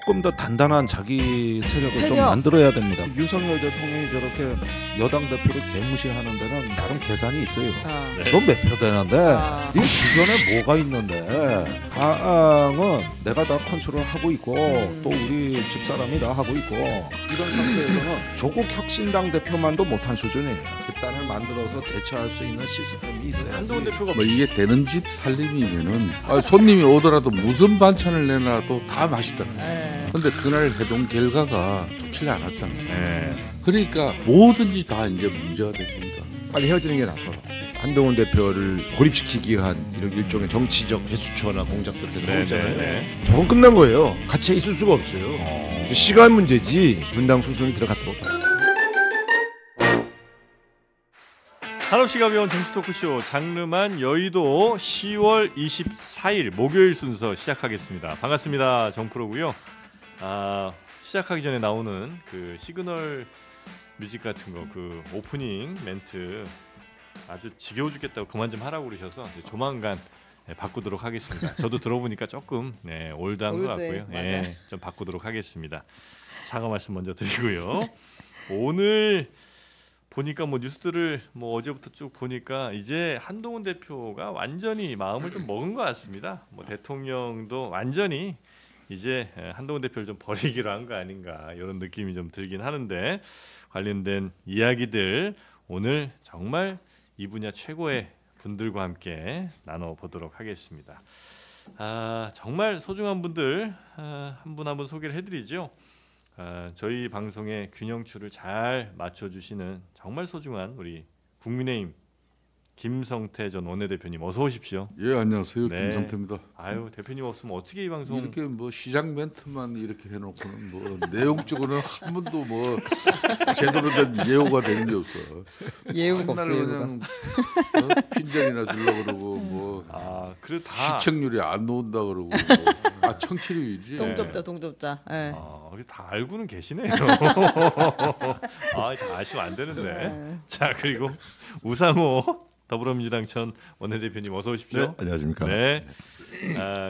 조금 더 단단한 자기 세력을 좀 만들어야 됩니다. 윤석열 대통령이 저렇게 여당 대표를 개무시하는 데는 나름 계산이 있어요. 넌 몇 표 되는데 네 주변에 뭐가 있는데 당은 내가 다 컨트롤하고 있고 또 우리 집사람이 다 하고 있고 이런 상태에서는 조국 혁신당 대표만도 못한 수준이에요. 그 단을 만들어서 대처할 수 있는 시스템이 있어요. 한동훈 대표가 뭐 이게 되는 집 살림이면은 손님이 오더라도 무슨 반찬을 내놔도 다 맛있다. 근데 그날 해동 결과가 좋지 않았지 않습니까? 그러니까 뭐든지 다 이제 문제가 됩니다. 빨리 헤어지는 게 나서 한동훈 대표를 고립시키기 위한 이런 일종의 정치적 해수처나 공작들 계속 하고 있잖아요. 저건 끝난 거예요. 같이 있을 수가 없어요. 시간 문제지 분당 수순이 들어갔다고. 한없이 가벼운 정치 토크쇼 장르만 여의도 10월 24일 목요일 순서 시작하겠습니다. 반갑습니다. 정프로고요. 시작하기 전에 나오는 그 시그널 뮤직 같은 거 그 오프닝 멘트 아주 지겨워 죽겠다고 그만 좀 하라고 그러셔서 조만간 바꾸도록 하겠습니다. 저도 들어보니까 조금 올드한 것 같고요. 좀 바꾸도록 하겠습니다. 사과 말씀 먼저 드리고요. 오늘 보니까 뭐 뉴스들을 뭐 어제부터 쭉 보니까 이제 한동훈 대표가 완전히 마음을 좀 먹은 것 같습니다. 뭐 대통령도 완전히 이제 한동훈 대표를 좀 버리기로 한 거 아닌가 이런 느낌이 좀 들긴 하는데 관련된 이야기들 오늘 정말 이 분야 최고의 분들과 함께 나눠보도록 하겠습니다. 정말 소중한 분들 한 분 한 분 소개를 해드리죠. 저희 방송의 균형추를 잘 맞춰주시는 정말 소중한 우리 국민의힘 김성태 전 원내대표님 어서 오십시오. 예, 안녕하세요. 김성태입니다. 아유, 대표님 없으면 어떻게 이 방송 이렇게 뭐 시장 멘트만 이렇게 해놓고는 뭐 내용적으로는 한 번도 뭐 제대로 된 예우가 되는 게 없어. 예우가 없어요. 그냥 핀잔이나 주려고 그러고 뭐 그래 다 시청률이 안 나온다 그러고 뭐, 청취율이지. 동접자. 다 알고는 계시네요. 다 아시면 안 되는데. 자, 그리고 우상호 더불어민주당 전 원내대표님 어서 오십시오. 네, 안녕하십니까. 네.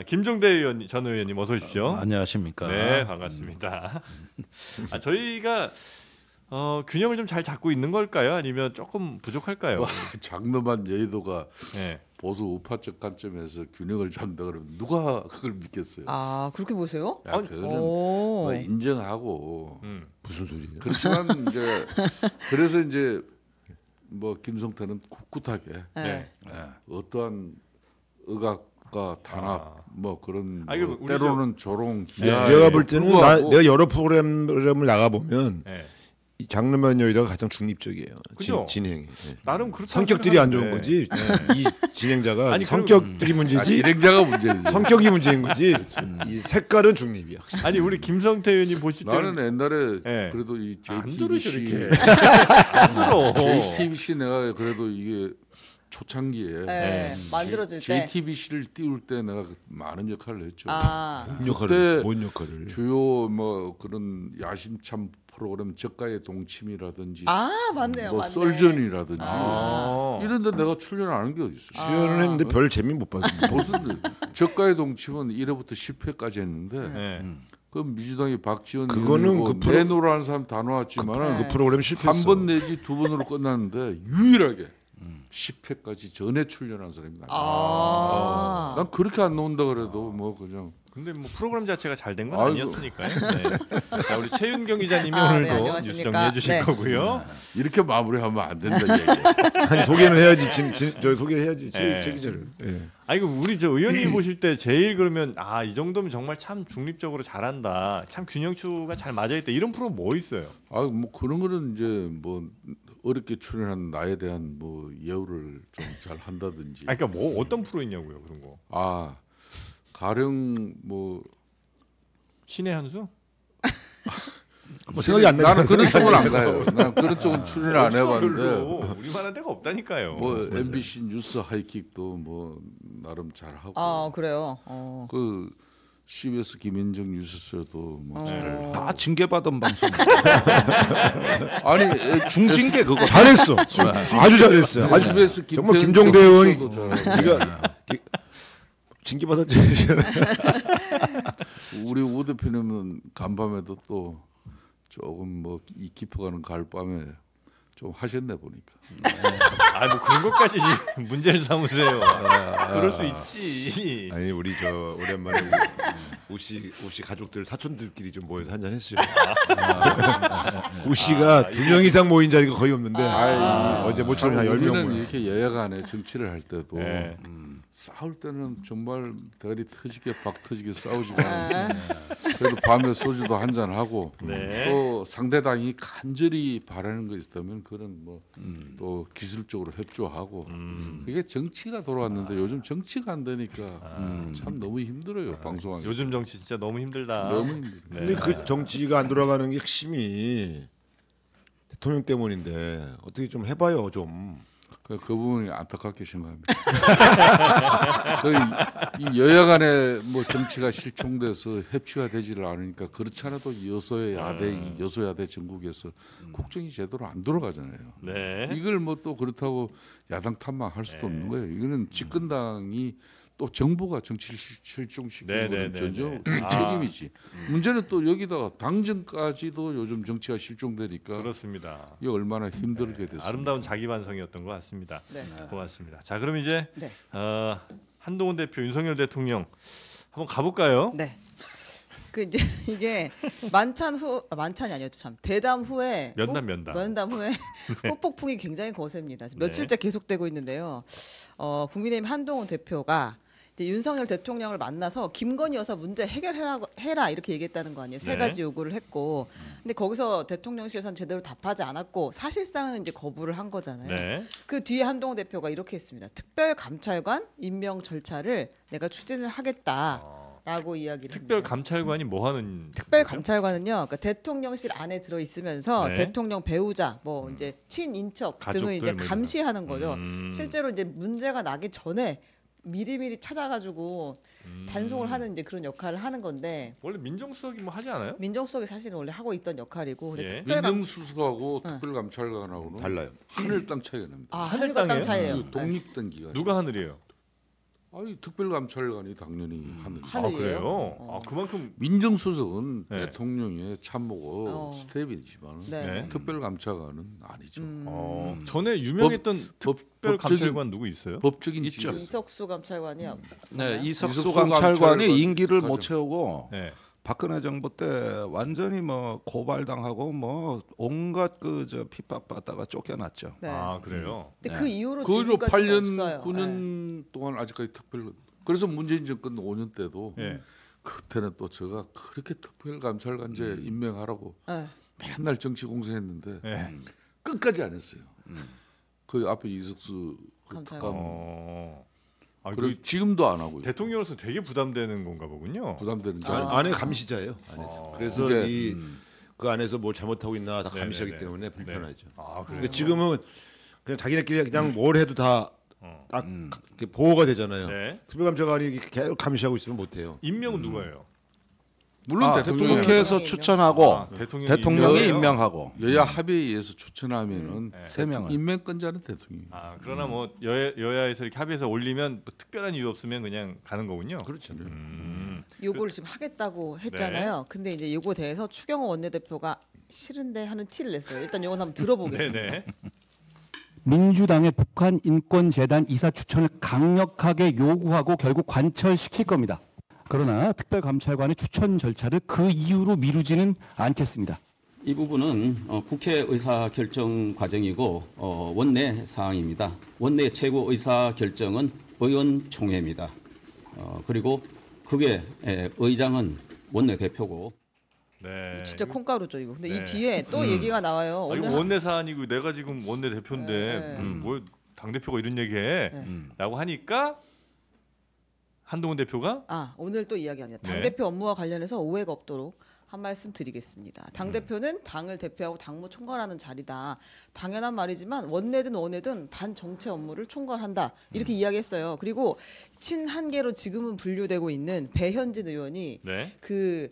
김종대 전 의원님 어서 오십시오. 안녕하십니까. 네, 반갑습니다. 저희가 균형을 좀 잘 잡고 있는 걸까요? 아니면 조금 부족할까요? 장르만 여의도가 보수 우파적 관점에서 균형을 잡는다 그러면 누가 그걸 믿겠어요? 그렇게 보세요? 그거는 뭐 인정하고 무슨 소리예요? 그렇지만 이제 그래서 이제 뭐 김성태는 꿋꿋하게 어떠한 의각과 탄압 뭐 그런 뭐 때로는 조롱 기아 제가 볼 때는 내가 여러 프로그램을 나가 보면 이 장르만 여의도가 가장 중립적이에요. 진행이. 나름 그렇죠. 성격들이 안 좋은 거지. 이 진행자가 성격들이 문제지. 진행자가 문제지. 성격이 문제인 거지. 이 색깔은 중립이야. 아니 우리 김성태 의원님 보실 때 나는 옛날에 그래도 이 JTBC JTBC 내가 그래도 이게 초창기에 만들어질 때 JTBC를 띄울 때 내가 많은 역할을 했죠. 뭔 역할을? 주요 뭐 그런 야심찬 프로그램 저가의 동침이라든지 맞네요. 뭐 썰전이라든지 이런데 내가 출연하는 게 어디 있어? 출연을 했는데 별 재미 못 봤는데 무슨 저가의 동침은 1회부터 10회까지 했는데 그 민주당이 박지원 그거는 내노라는 사람 다 나왔지만 그 프로그램 실패했어. 한 번 내지 두 번으로 끝났는데 유일하게 10회까지 전에 출연한 사람이 나와. 난 그렇게 안 나온다 그래도 뭐 그냥. 근데 뭐 프로그램 자체가 잘 된 건 아니었으니까요. 자, 우리 최윤경 기자님이 오늘도 뉴스 정리해 주실 거고요. 이렇게 마무리하면 안 된다 얘기. 아니 소개는 해야지. 저 소개해야지. 최 기자를. 이거 우리 저 의원님 보실 때 제일 그러면 이 정도면 정말 참 중립적으로 잘한다. 참 균형추가 잘 맞아 있다. 이런 프로 뭐 있어요? 뭐 그런 거는 이제 뭐 어렵게 출연한 나에 대한 뭐 예우를 좀 잘 한다든지. 그러니까 뭐 어떤 프로 있냐고요, 그런 거. 가령 뭐 신의 한 수? 뭐 생각이 안 나는 그런 쪽은 안 가요. 난 그런 쪽은 출연을 안 해봤는데 우리만한 데가 없다니까요. 뭐 MBC 뉴스 하이킥도 뭐 나름 잘 하고. 그래요. 그 CBS 김현정 뉴스쇼도 뭐 다 징계받은 방송. 아니 중징계 그거 잘했어. 아주 잘했어요. 아주 CBS 정말 김종대 의원이 네가 징계받았지. 우리 우 대표님은 간밤에도 또 조금 뭐 이 깊어가는 가을밤에 좀 하셨네 보니까. 뭐 그런 것까지 지금 문제를 삼으세요. 그럴 수 있지. 아니 우리 저 오랜만에 우씨 가족들 사촌들끼리 좀 모여서 한잔 했어요. 우씨가 2명 이상 모인 자리가 거의 없는데 어제 모처럼 한 10명 우리는 모였어요. 이렇게 여야간에 정치를 할 때도 네. 싸울 때는 정말 대가리 터지게 박 터지게 싸우지만 그래도 밤에 소주도 한잔 하고 네. 또 상대당이 간절히 바라는 거 있다면 그런 뭐 또 기술적으로 협조하고 그게 정치가 돌아왔는데 요즘 정치가 안 되니까 참 너무 힘들어요 방송하기. 요즘 정치 진짜 너무 힘들다. 너무 힘들어. 네. 근데 그 정치가 안 돌아가는 게 핵심이 대통령 때문인데 어떻게 좀 해봐요 좀. 그 부분이 안타깝게 생각합니다. 이 여야 간에 뭐 정치가 실종돼서 협치가 되지를 않으니까 그렇지 않아도 여소야대 전국에서 국정이 제대로 안 돌아가잖아요. 네. 이걸 뭐 또 그렇다고 야당 탓만 할 수도 없는 거예요. 이거는 집권당이 또 정부가 정치를 실종시키는 건 전혀 책임이지. 문제는 또 여기다가 당정까지도 요즘 정치가 실종되니까 그렇습니다. 이게 얼마나 힘들게 됐습니다. 아름다운 자기 반성이었던 것 같습니다. 네. 고맙습니다. 자, 그럼 이제 네. 한동훈 대표, 윤석열 대통령 한번 가볼까요? 네. 그 이제 이게 만찬이 아니었죠 참 대담 후에 면담 후에 후폭풍이 굉장히 거셉니다. 며칠째 계속되고 있는데요. 국민의힘 한동훈 대표가 이제 윤석열 대통령을 만나서 김건희 여사 문제 해라 이렇게 얘기했다는 거 아니에요. 세 가지 요구를 했고, 근데 거기서 대통령실에서는 제대로 답하지 않았고 사실상은 이제 거부를 한 거잖아요. 네. 그 뒤에 한동훈 대표가 이렇게 했습니다. 특별감찰관 임명 절차를 내가 추진을 하겠다라고 이야기를 특별 합니다. 감찰관이 뭐 하는? 특별감찰관은요, 그러니까 대통령실 안에 들어 있으면서 네. 대통령 배우자, 뭐 이제 친인척 등을 이제 가족들 감시하는 거죠. 실제로 이제 문제가 나기 전에 미리미리 찾아가지고 단속을 하는 이제 그런 역할을 하는 건데, 원래 민정수석이 뭐 하지 않아요? 민정수석이 사실은 원래 하고 있던 역할이고, 근데 예. 민정수석하고 특별감찰관하고는 네. 하늘 땅 차이가 납니다. 하늘과 땅 차이예요. 그 독립된 기관. 누가 하늘이에요? 아니 특별감찰관이 당연히 하늘. 하늘이에요? 그래요? 그만큼 민정수석은 네. 대통령의 참모고 스텝이지만 네. 특별감찰관은 아니죠. 전에 유명했던 특별감찰관 누구 있어요? 법적인 있죠. 지위에서. 이석수 감찰관이요. 네, 이석수 이석수 감찰관이 감찰관 임기를 가죠. 못 채우고 네. 박근혜 정부 때 완전히 뭐 고발당하고 뭐 온갖 그 저 핍박받다가 쫓겨났죠. 네. 아 그래요? 근데 그 이후로 그거 지금까지 8년, 없어요. 9년 동안 아직까지 특별. 그래서 문재인 정권 5년 때도 네. 그때는 또 제가 그렇게 특별감찰관제 임명하라고 네. 맨날 정치 공세했는데 네. 끝까지 안 했어요. 그 앞에 이석수 감찰관. 그리고 지금도 안 하고요. 대통령으로서 되게 부담되는 건가 보군요. 부담되는 줄 안에 감시자예요. 안에서. 그래서 그게, 그 안에서 뭘 잘못하고 있나 다 감시하기 네네네. 때문에 불편하죠. 아 그래요? 그러니까 지금은 그냥 자기네끼리 그냥 뭘 해도 다 딱 보호가 되잖아요. 네. 특별감찰관이 계속 감시하고 있으면 못해요. 임명은 누가 해요? 물론 대통령이 국회에서 임명. 추천하고 임명해요? 대통령이 임명하고 여야 합의에 의해서 추천하면은 세 명은. 임명권자는 대통령이. 그러나 뭐 여야에서 이렇게 합의해서 올리면 뭐 특별한 이유 없으면 그냥 가는 거군요. 그렇죠. 요거를 지금 하겠다고 했잖아요. 근데 이제 요거에 대해서 추경호 원내대표가 싫은데 하는 티를 냈어요. 일단 요건 한번 들어보겠습니다. 네네. 민주당의 북한 인권재단 이사 추천을 강력하게 요구하고 결국 관철시킬 겁니다. 그러나 특별감찰관의 추천 절차를 그 이유로 미루지는 않겠습니다. 이 부분은 국회 의사 결정 과정이고 원내 사항입니다. 원내 최고 의사 결정은 의원총회입니다. 그리고 그게 의장은 원내 대표고. 네. 진짜 콩가루죠 이거. 근데 이 네. 뒤에 또 얘기가 나와요. 이거 오늘 원내 사안이고 내가 지금 원내 대표인데 뭐 당 대표가 이런 얘기해?라고 하니까 한동훈 대표가 오늘 또 이야기합니다. 네. 당대표 업무와 관련해서 오해가 없도록 한 말씀 드리겠습니다. 당대표는 당을 대표하고 당무 총괄하는 자리다. 당연한 말이지만 원내든 단 정체 업무를 총괄한다. 이렇게 이야기했어요. 그리고 친한계로 지금은 분류되고 있는 배현진 의원이 네. 그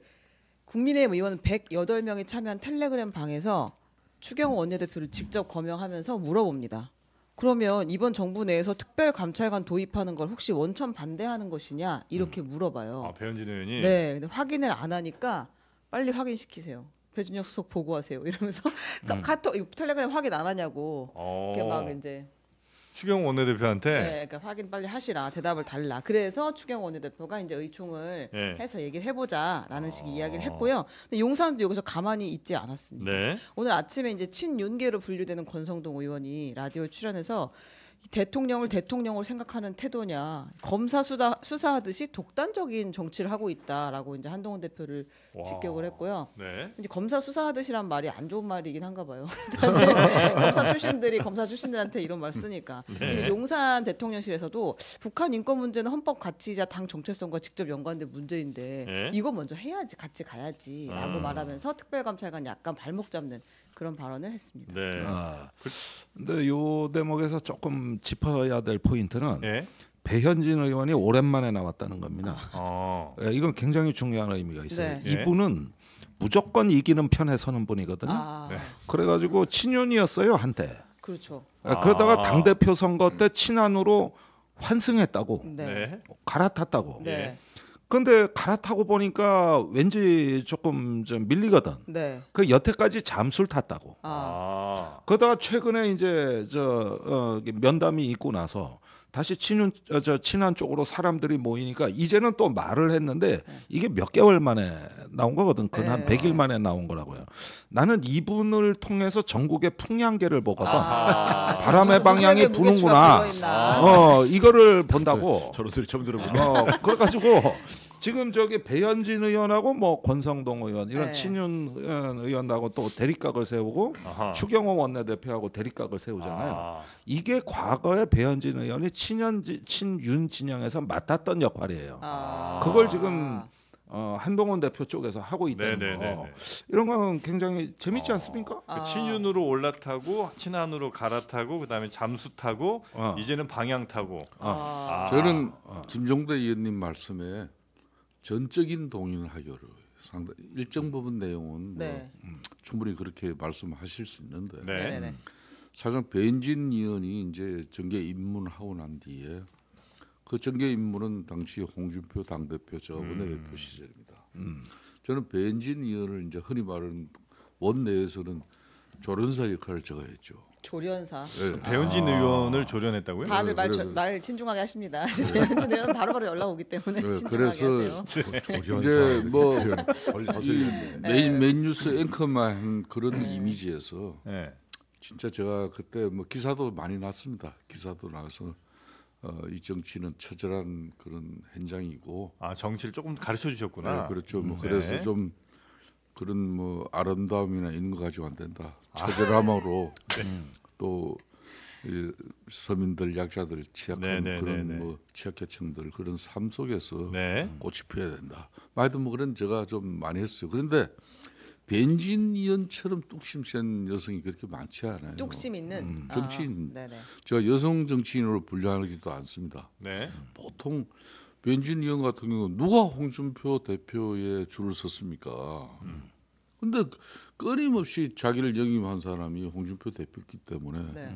국민의힘 의원 108명이 참여한 텔레그램 방에서 추경호 원내대표를 직접 거명하면서 물어봅니다. 그러면 이번 정부 내에서 특별감찰관 도입하는 걸 혹시 원천 반대하는 것이냐 이렇게 물어봐요. 아, 배현진 의원이. 네, 근데 확인을 안 하니까 빨리 확인시키세요. 배준영 수석 보고하세요. 이러면서 카톡 텔레그램 확인 안 하냐고. 이렇게 막 이제 추경호 원내대표한테. 네, 그러니까 확인 빨리 하시라. 대답을 달라. 그래서 추경호 원내대표가 이제 의총을 해서 얘기를 해보자라는 식의 이야기를 했고요. 근데 용산도 여기서 가만히 있지 않았습니다. 네. 오늘 아침에 이제 친윤계로 분류되는 권성동 의원이 라디오에 출연해서 대통령을 대통령으로 생각하는 태도냐, 검사 수사하듯이 독단적인 정치를 하고 있다라고 이제 한동훈 대표를 직격을 했고요. 네. 이제 검사 수사하듯이란 말이 안 좋은 말이긴 한가 봐요. 검사 출신들이 검사 출신들한테 이런 말 쓰니까. 네. 용산 대통령실에서도 북한 인권 문제는 헌법 가치이자 당 정체성과 직접 연관된 문제인데 네. 이거 먼저 해야지 같이 가야지라고 말하면서 특별감찰관 약간 발목 잡는 그런 발언을 했습니다. 네. 근데 요 대목에서 조금 짚어야 될 포인트는 네. 배현진 의원이 오랜만에 나왔다는 겁니다. 예, 이건 굉장히 중요한 의미가 있어요. 네. 이분은 무조건 이기는 편에 서는 분이거든요. 네. 그래가지고 친윤이었어요 한때. 그렇죠. 그러다가 당 대표 선거 때 친한으로 환승했다고, 네. 갈아탔다고. 네. 근데 갈아타고 보니까 왠지 조금 좀 밀리거든. 네. 그 여태까지 잠수를 탔다고. 그러다가 최근에 이제 면담이 있고 나서 다시 친한 쪽으로 사람들이 모이니까 이제는 또 말을 했는데 이게 몇 개월 만에 나온 거거든. 그건 한 100일 만에 나온 거라고요. 나는 이분을 통해서 전국의 풍량계를 보거든. 바람의 방향이 부는구나. 이거를 본다고. 저런 소리 처음 들어보네. 그래가지고 지금 저기 배현진 의원하고 뭐 권성동 의원 이런 네. 친윤 의원하고 또 대립각을 세우고 추경호 원내대표하고 대립각을 세우잖아요. 이게 과거에 배현진 의원이 친윤 진영에서 맡았던 역할이에요. 그걸 지금 한동훈 대표 쪽에서 하고 있다는 거. 이런 건 굉장히 재밌지 않습니까? 그 친윤으로 올라타고 친한으로 갈아타고 그다음에 잠수 타고 이제는 방향 타고. 저는 김종대 의원님 말씀에 전적인 동의를 하기로 상당히 일정 부분 내용은 네. 충분히 그렇게 말씀하실 수 있는데 네. 사실상 배현진 의원이 이제 정계 입문하고 난 뒤에 그 정계 입문은 당시 홍준표 당대표 저 원내대표 시절입니다. 저는 배현진 의원을 이제 흔히 말하는 원내에서는 조련사 역할을 제가 했죠. 조련사. 네. 배현진 의원을 조련했다고요? 다들 그래서- 말 신중하게 하십니다. 배현진 의원 바로바로 연락 오기 때문에 신중하게 그래서 하세요. 이제 뭐 네. 메인 뉴스 앵커만 한 그런 이미지에서 네. 진짜 제가 그때 뭐 기사도 많이 났습니다. 기사도 나서 이 정치는 처절한 그런 현장이고. 정치를 조금 가르쳐 주셨구나. 네, 그렇죠. 뭐 그래서 좀 그런 뭐 아름다움이나 이런 거 가지고 안 된다. 처절함으로 또 이 서민들, 약자들, 취약한 그런 뭐 취약계층들 그런 삶 속에서 꽃이 피어야 된다. 하여튼 뭐 그런 제가 좀 많이 했어요. 그런데 배현진 의원처럼 뚝심 센 여성이 그렇게 많지 않아요. 뚝심 있는 정치인. 네네. 제가 여성 정치인으로 분류하지도 않습니다. 네. 보통 배현진 의원 같은 경우는 누가 홍준표 대표에 줄을 섰습니까? 근데 끊임없이 자기를 영입한 사람이 홍준표 대표였기 때문에 네.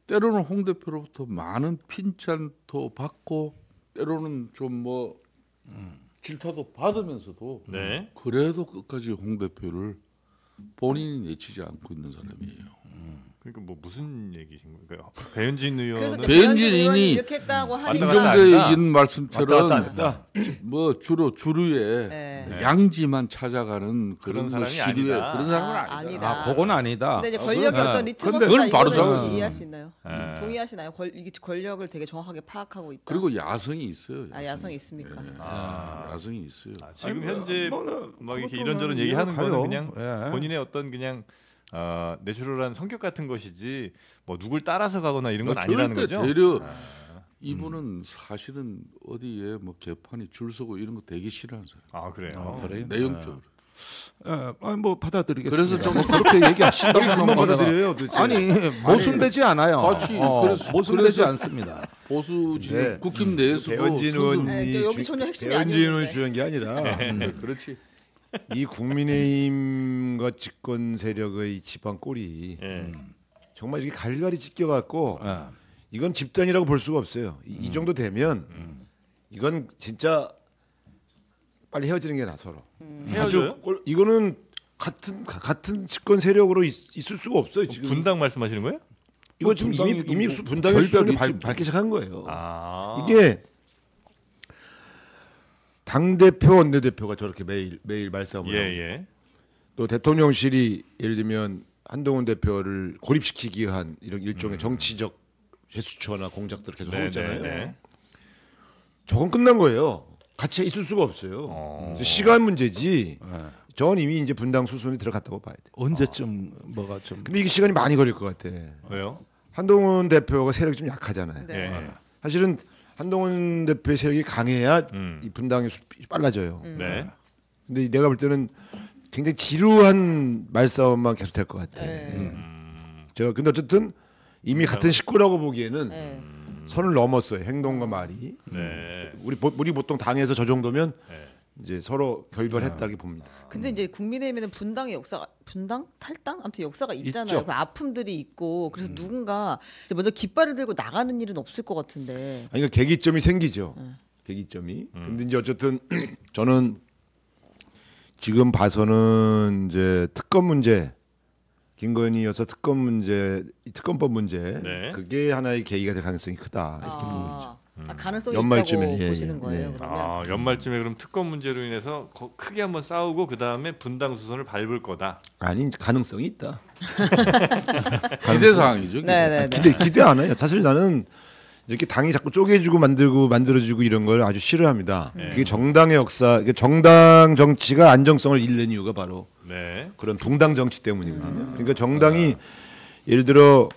때로는 홍 대표로부터 많은 핀잔도 받고 때로는 좀 뭐 질타도 받으면서도 그래도 끝까지 홍 대표를 본인이 내치지 않고 있는 사람이에요. 그러니까 뭐 무슨 얘기신 거예요? 배현진 그래서 의원은 배현진 의원이 이렇게 했다고 하니까 김종대 의원 말씀처럼 왔다. 뭐 주로 주류의 네. 양지만 찾아가는 그런 그런 사람이 시류의 아니다. 그런 사람은 아니다. 그건 아니다. 근데 이제 권력의 그건- 어떤 네. 리트머스가 그건 바로 이거는 저는- 이해할 수 있나요? 네. 동의하시나요? 이게 권력을 되게 정확하게 파악하고 있다. 그리고 야성이 있어요. 야성이 있습니까? 야성이 있어요. 지금 아니, 현재 뭐, 막 이렇게 그것도 이런저런 뭐 얘기하는 이해가 거는 가요. 그냥 예. 본인의 어떤 그냥 내추럴한 성격 같은 것이지 뭐 누굴 따라서 가거나 이런 건 아니라는 절대 거죠. 되려 이분은 사실은 어디에 뭐 개판이 줄 서고 이런 거 되게 싫어하는 사람. 그래요. 그래요? 내용적으로. 뭐 받아들이겠습니다. 그래서 좀 뭐 그렇게 얘기하신다고 그만 하면 받아들여요, 도대체. 아니 모순되지 않아요. 같이 모순되지 그래서- 않습니다. 보수 진영 네. 국힘 내에서도 배현진 선수- 의원이 네, 여기 전혀 핵심이 배현진 의원이 아니었는데. 주는 게 아니라 그렇지. 이 국민의힘과 집권 세력의 지방 꼴이 정말 이게 갈갈이 찢겨갖고 이건 집단이라고 볼 수가 없어요. 이 정도 되면 이건 진짜 빨리 헤어지는 게 나아 서로. 헤어져요? 이거는 같은 집권 세력으로 있을 수가 없어요. 지금 분당 말씀하시는 거예요? 이거 지금 이미 분당의 수준을 밟기 시작한 거예요. 이게 당 대표, 원내 대표가 저렇게 매일 말싸움을 하고 또 대통령실이 예를 들면 한동훈 대표를 고립시키기 위한 이런 일종의 정치적 제스처나 공작들을 계속 하고 있잖아요. 저건 끝난 거예요. 같이 있을 수가 없어요. 시간 문제지. 전 이미 이제 분당 수순에 들어갔다고 봐야 돼. 언제쯤 뭐가 좀. 근데 이게 시간이 많이 걸릴 것 같아. 왜요? 한동훈 대표가 세력이 좀 약하잖아요. 네. 사실은 한동훈 대표의 세력이 강해야 이 분당이 빨라져요. 근데 내가 볼 때는 굉장히 지루한 말싸움만 계속 될 것 같아. 제가 근데 어쨌든 이미 같은 식구라고 보기에는 선을 넘었어요. 행동과 말이. 우리 보통 당에서 저 정도면 이제 서로 결별했다고 봅니다. 근데 이제 국민의힘에는 분당의 역사가 탈당 아무튼 역사가 있잖아요. 그 아픔들이 있고 그래서 누군가 이제 먼저 깃발을 들고 나가는 일은 없을 것 같은데. 그러니까 계기점이 생기죠. 계기점이. 근데 이제 어쨌든 저는 지금 봐서는 이제 특검 문제, 김건희 여사 특검 문제, 특검법 문제 그게 하나의 계기가 될 가능성이 크다 이렇게 보는 거죠. 가능성이 연말쯤에, 있다고 보시는 거예요. 그러면 연말쯤에 그럼 특검 문제로 인해서 크게 한번 싸우고 그 다음에 분당 수선을 밟을 거다. 아니 가능성이 있다. 기대 사항이죠. 기대 안 해요. 사실 나는 이렇게 당이 자꾸 쪼개지고 만들어지고 이런 걸 아주 싫어합니다. 그게 정당의 역사, 정당 정치가 안정성을 잃는 이유가 바로 그런 붕당 정치 때문이거든요. 그러니까 정당이 예를 들어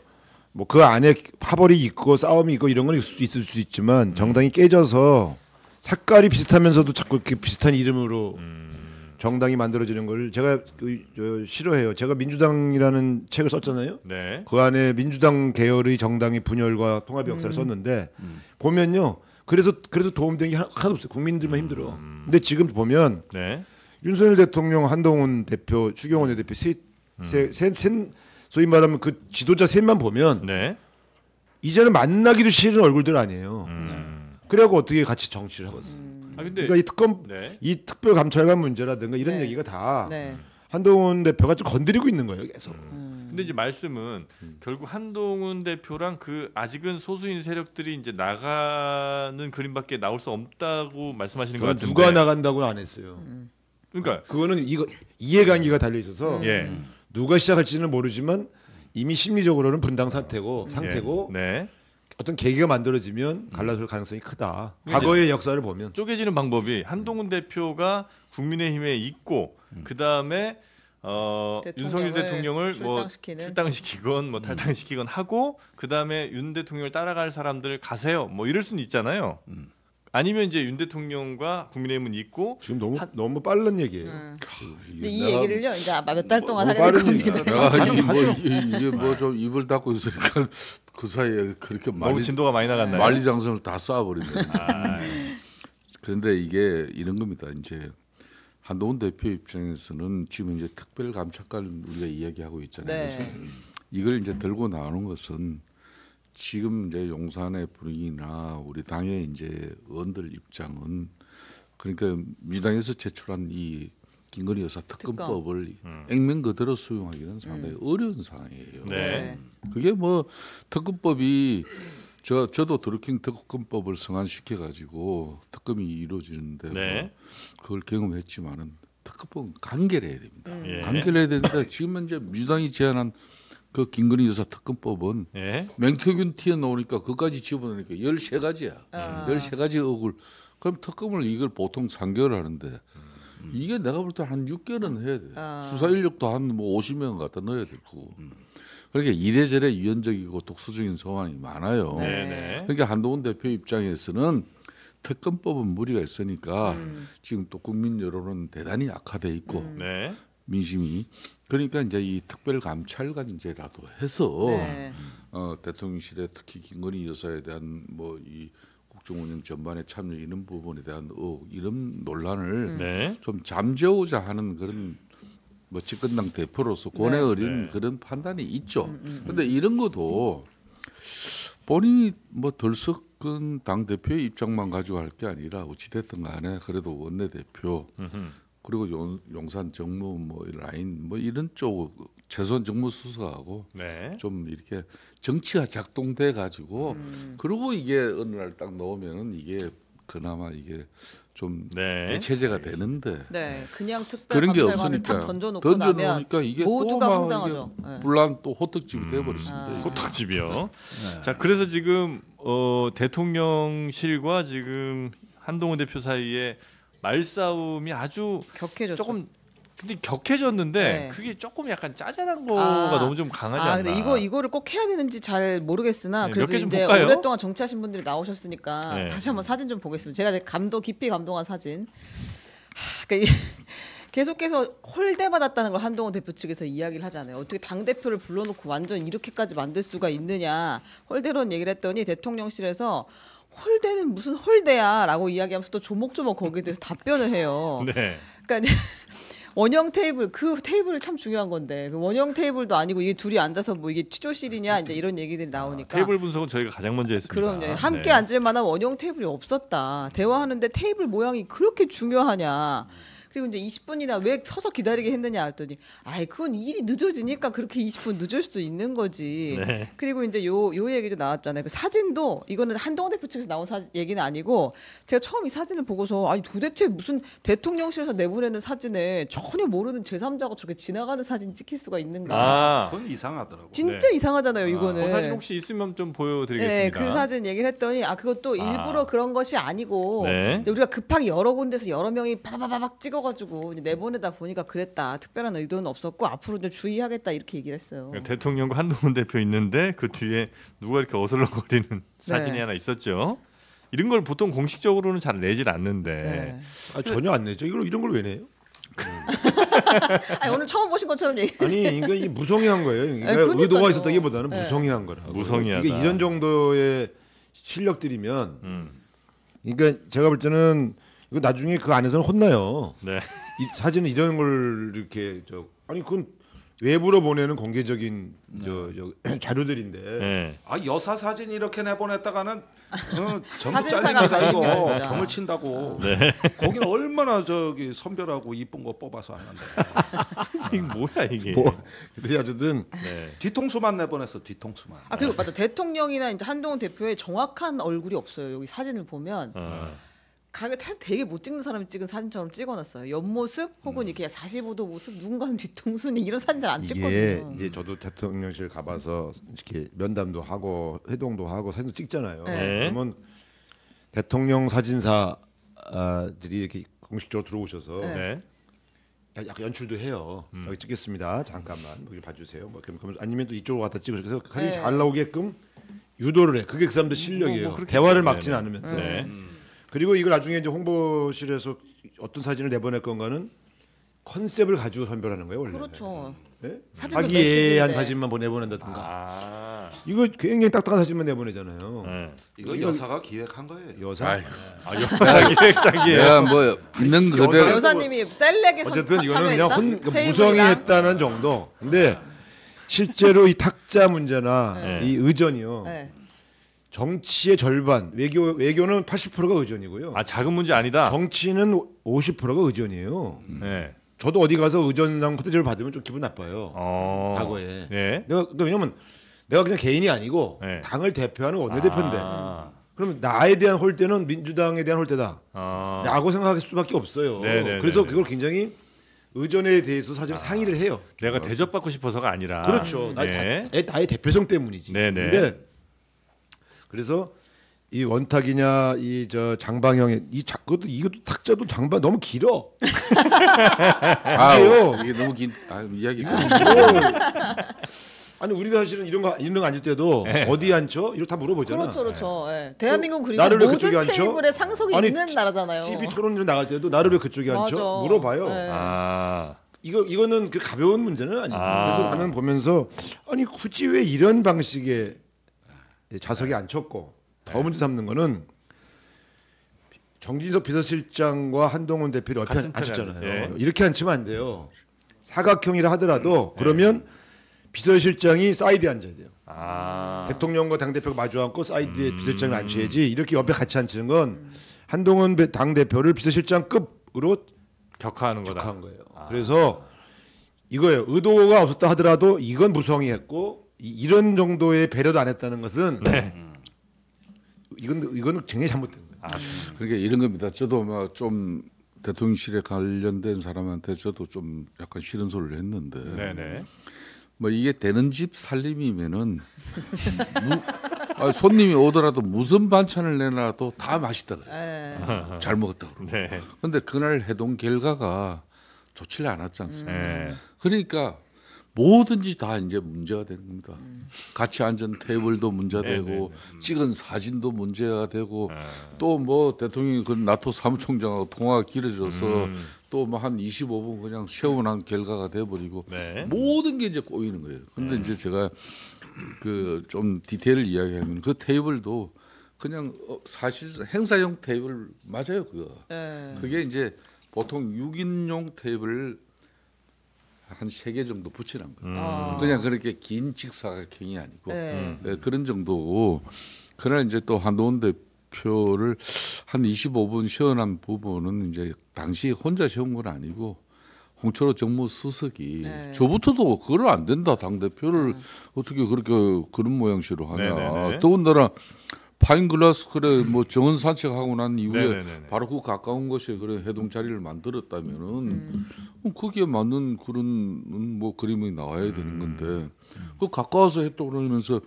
뭐 그 안에 파벌이 있고 싸움이 있고 이런 건 있을 수 있지만 정당이 깨져서 색깔이 비슷하면서도 자꾸 이렇게 비슷한 이름으로 정당이 만들어지는 걸 제가 싫어해요. 제가 민주당이라는 책을 썼잖아요. 그 안에 민주당 계열의 정당의 분열과 통합의 역사를 썼는데 보면요. 그래서 도움된 게 하나도 없어요. 국민들만 힘들어. 근데 지금 보면 윤석열 대통령, 한동훈 대표, 추경호 대표 소위 말하면 그 지도자 셋만 보면 이제는 만나기도 싫은 얼굴들 아니에요. 그래갖고 어떻게 같이 정치를 하겠어. 근데 그러니까 이 특별감찰관 문제라든가 이런 얘기가 다 한동훈 대표가 좀 건드리고 있는 거예요, 계속. 근데 이제 말씀은 결국 한동훈 대표랑 그 아직은 소수인 세력들이 이제 나가는 그림밖에 나올 수 없다고 말씀하시는 것 같은데 누가 나간다고 안 했어요. 그러니까 그거는 이해관계가 달려 있어서 누가 시작할지는 모르지만 이미 심리적으로는 분당 상태고 어떤 계기가 만들어지면 갈라설 가능성이 크다. 과거의 역사를 보면 쪼개지는 방법이 한동훈 대표가 국민의힘에 있고 그 다음에 윤석열 대통령을 뭐 출당시키건 뭐 탈당시키건 하고 그 다음에 윤 대통령을 따라갈 사람들 가세요. 뭐 이럴 수는 있잖아요. 아니면 이제 윤 대통령과 국민의힘은 있고 지금 너무 빠른 얘기예요. 근데 이 얘기를요 이제 몇 달 동안 하게 될 겁니다. 이게 뭐 좀 입을 닫고 있으니까 그 사이에 그렇게 너무 진도가 많이 나갔나요? 만리장성을 다 쌓아버린다. 그런데 이게 이런 겁니다. 이제 한동훈 대표 입장에서는 지금 이제 특별감찰관 우리가 이야기하고 있잖아요. 이걸 이제 들고 나오는 것은 지금 이제 용산의 분위기나 우리 당의 이제 의원들 입장은 그러니까 민주당에서 제출한 이 김건희 여사 특검법을 액면 그대로 수용하기는 상당히 어려운 상황이에요. 그게 뭐 특검법이 저도 드루킹 특검법을 성안시켜 가지고 특검이 이루어지는데 뭐 그걸 경험했지만은 특검법은 간결해야 됩니다. 간결해야 되는데 지금 이제 민주당이 제안한 그 김건희 여사 특검법은 맹태균 튀어나오니까 그까지 집어넣으니까 13가지야. 13가지 억울. 그럼 특검을 이걸 보통 3개월 하는데 이게 내가 볼 때 한 6개월은 해야 돼. 수사 인력도 한 뭐 50명 갖다 넣어야 되고. 그러니까 이래저래 유연적이고 독소적인 상황이 많아요. 그러니까 한동훈 대표 입장에서는 특검법은 무리가 있으니까 지금 또 국민 여론은 대단히 악화돼 있고 민심이 그러니까 이제 이 특별감찰관제라도 해서 대통령실에 특히 김건희 여사에 대한 뭐 이 국정운영 전반에 참여 이런 부분에 대한 이런 논란을 좀 잠재우자 하는 그런 뭐 집권당 대표로서 권해 어린 그런 판단이 있죠. 근데 이런 것도 본인이 뭐 덜썩은 당 대표의 입장만 가지고 할 게 아니라 어찌됐든 간에 그래도 원내대표 그리고 용산 정무 뭐 라인 뭐 이런 쪽 최소한 정무수석하고 좀 이렇게 정치가 작동돼 가지고 그리고 이게 어느 날 딱 넣으면은 이게 그나마 이게 좀 대체제가 되는데 그냥 그런 게 특별감찰관을 딱 던져놓으니까 이게 모두가 황당하죠. 불란 또 호떡집이 돼버렸습니다. 호떡집이요. 자, 그래서 지금 대통령실과 지금 한동훈 대표 사이에 말싸움이 아주 격해졌죠. 조금 근데 격해졌는데 그게 조금 약간 짜잘한 거가 너무 좀 강하지 않나. 근데 이거를 꼭 해야 되는지 잘 모르겠으나 그래도 이제 볼까요? 오랫동안 정치하신 분들이 나오셨으니까 다시 한번 사진 좀 보겠습니다. 제가 깊이 감동한 사진. 그러니까 계속해서 홀대받았다는 걸 한동훈 대표 측에서 이야기를 하잖아요. 어떻게 당대표를 불러놓고 완전 이렇게까지 만들 수가 있느냐. 홀대론 얘기를 했더니 대통령실에서 홀대는 무슨 홀대야 라고 이야기하면서 또 조목조목 거기에 대해서 답변을 해요. 그러니까 원형 테이블, 그 테이블이 참 중요한 건데 그 원형 테이블도 아니고 이게 둘이 앉아서 뭐 이게 취조실이냐 이제 이런 얘기들이 나오니까 테이블 분석은 저희가 가장 먼저 했습니다. 그럼요. 함께 앉을 만한 원형 테이블이 없었다. 대화하는데 테이블 모양이 그렇게 중요하냐. 그리고 이제 20분이나 왜 서서 기다리게 했느냐 했더니 그건 일이 늦어지니까 그렇게 20분 늦을 수도 있는 거지. 그리고 이제 요 얘기도 나왔잖아요. 그 사진도 이거는 한동훈 대표 측에서 나온 얘기는 아니고 제가 처음 이 사진을 보고서 도대체 무슨 대통령실에서 내보내는 사진에 전혀 모르는 제3자가 저렇게 지나가는 사진 찍힐 수가 있는가. 그건 이상하더라고. 진짜 이상하잖아요. 이거는. 그 사진 혹시 있으면 좀 보여드리겠습니다. 그 사진 얘기를 했더니 그것도 일부러 그런 것이 아니고 이제 우리가 급하게 여러 군데서 여러 명이 바바바박 찍어 가지고 내보내다 보니까 그랬다. 특별한 의도는 없었고 앞으로 좀 주의하겠다 이렇게 얘기를 했어요. 대통령과 한동훈 대표 있는데 그 뒤에 누가 이렇게 어슬렁거리는 사진이 하나 있었죠. 이런 걸 보통 공식적으로는 잘 내질 않는데 전혀 안 내죠. 이런 걸 왜 내요? 오늘 처음 보신 것처럼 얘기하시네. 아니, 이게 무성의한 거예요. 그러니까 의도가 있었다기보다는 무성의한 거라고. 무성의하다. 이게 이런 정도의 실력들이면, 그러니까 제가 볼 때는 이거 나중에 그 안에서는 혼나요. 이 사진은 이런 걸 이렇게 그건 외부로 보내는 공개적인 자료들인데. 여사 사진 이렇게 내보냈다가는 전부 잘리고 병을 친다고. 거기는 얼마나 선별하고 이쁜 거 뽑아서 하는데. 이게 뭐야 이게? 근데 어쨌든 뒤통수만 내보냈어. 뒤통수만. 그리고 맞아. 대통령이나 이제 한동훈 대표의 정확한 얼굴이 없어요. 여기 사진을 보면. 각을 되게 못 찍는 사람이 찍은 사진처럼 찍어놨어요. 옆모습 혹은 이렇게 45도 모습, 누군가는 뒤통수니 이런 사진 잘 안 찍거든요. 이게 저도 대통령실 가봐서 이렇게 면담도 하고 회동도 하고 사진도 찍잖아요. 그러면 대통령 사진사들이 이렇게 공식적으로 들어오셔서 약간 연출도 해요. 여기 찍겠습니다. 잠깐만 여기 봐주세요. 그러면 아니면 또 이쪽으로 갖다 찍으셔서 그래서 사진이 잘 나오게끔 유도를 해. 그게 그 사람들 실력이에요. 대화를 막지는 않으면서. 그리고 이걸 나중에 이제 홍보실에서 어떤 사진을 내보낼 건가는 컨셉을 가지고 선별하는 거예요, 원래. 그렇죠. 화기애애한 사진만 내보낸다든가. 이거 굉장히 딱딱한 사진만 내보내잖아요. 이거 여사가 기획한 거예요. 여사. 여사 기획장이에요. 내가 뭐 있는 그대로. 여사님이 셀렉에 어쨌든 이거는 그냥 무성의했다는 정도. 근데 실제로 이 탁자 문제나 이 의전이요. 정치의 절반, 외교는 80%가 의전이고요. 작은 문제 아니다. 정치는 50%가 의전이에요. 저도 어디 가서 의전상 포대제를 받으면 좀 기분 나빠요. 과거에. 왜냐면 내가 그냥 개인이 아니고 당을 대표하는 원내대표인데 그러면 나에 대한 홀대는 민주당에 대한 홀대다 라고 생각할 수밖에 없어요. 그래서 그걸 굉장히 의전에 대해서 사실 상의를 해요. 내가 대접받고 싶어서가 아니라. 그렇죠. 나의 대표성 때문이지. 근데 그래서 이 원탁이냐 이 장방형의 이것도 탁자도 장방 너무 길어. 이게 너무 긴 이야기가. 아니 우리가 사실은 이런 거 앉을 때도 어디 앉죠? 이거 다 물어보잖아. 그렇죠. 대한민국 그리고 모든 테이블에 상석이 있는 나라잖아요. TV 토론을 나갈 때도 나를 왜 그쪽에 앉죠? 물어봐요. 이거는 그 가벼운 문제는 아니에요. 그래서 나는 보면서 굳이 왜 이런 방식의 좌석에 앉혔고 더 문제 삼는 거는 정진석 비서실장과 한동훈 대표를 옆에 앉혔잖아요. 이렇게 앉히면 안 돼요. 사각형이라 하더라도 그러면 비서실장이 사이드에 앉아야 돼요. 대통령과 당대표가 마주 앉고 사이드에 비서실장을 앉혀야지 이렇게 옆에 같이 앉히는 건 한동훈 당대표를 비서실장급으로 격하한 거예요. 그래서 이거예요. 의도가 없었다 하더라도 이건 무성의했고 이런 정도의 배려도 안 했다는 것은 이건 굉장히 잘못된 거예요. 그러니까 이런 겁니다. 저도 좀 대통령실에 관련된 사람한테 저도 좀 약간 싫은 소리를 했는데 뭐 이게 되는 집 살림이면은 손님이 오더라도 무슨 반찬을 내놔도 다 맛있다 그래요. 잘 먹었다 그러고. 근데 그날 해동 결과가 좋지 않았지 않습니까? 그러니까 뭐든지 다 이제 문제가 되는 겁니다. 같이 앉은 테이블도 문제되고 찍은 사진도 문제가 되고 또 뭐 대통령이 그 나토 사무총장하고 통화가 길어져서 또 뭐 한 25분 그냥 세워난 결과가 돼버리고 모든 게 이제 꼬이는 거예요. 근데 이제 제가 그 좀 디테일을 이야기하면 그 테이블도 그냥 사실 행사용 테이블 맞아요 그거. 그게 이제 보통 6인용 테이블을 한 3개 정도 붙이는 거예요. 그냥 그렇게 긴 직사각형이 아니고 그런 정도고. 그러나 이제 또 한동훈 대표를 한 25분 시원한 부분은 이제 당시 혼자 세운 건 아니고 홍철호 정무수석이 저부터도 그걸 안 된다 당 대표를 어떻게 그렇게 그런 모양새로 하냐. 더군다나 파인글라스 그래 뭐 정원 산책하고 난 이후에 바로 그 가까운 곳에 그래 해동 자리를 만들었다면은 거기에 맞는 그런 뭐 그림이 나와야 되는 건데 그 가까워서 했다 그러면서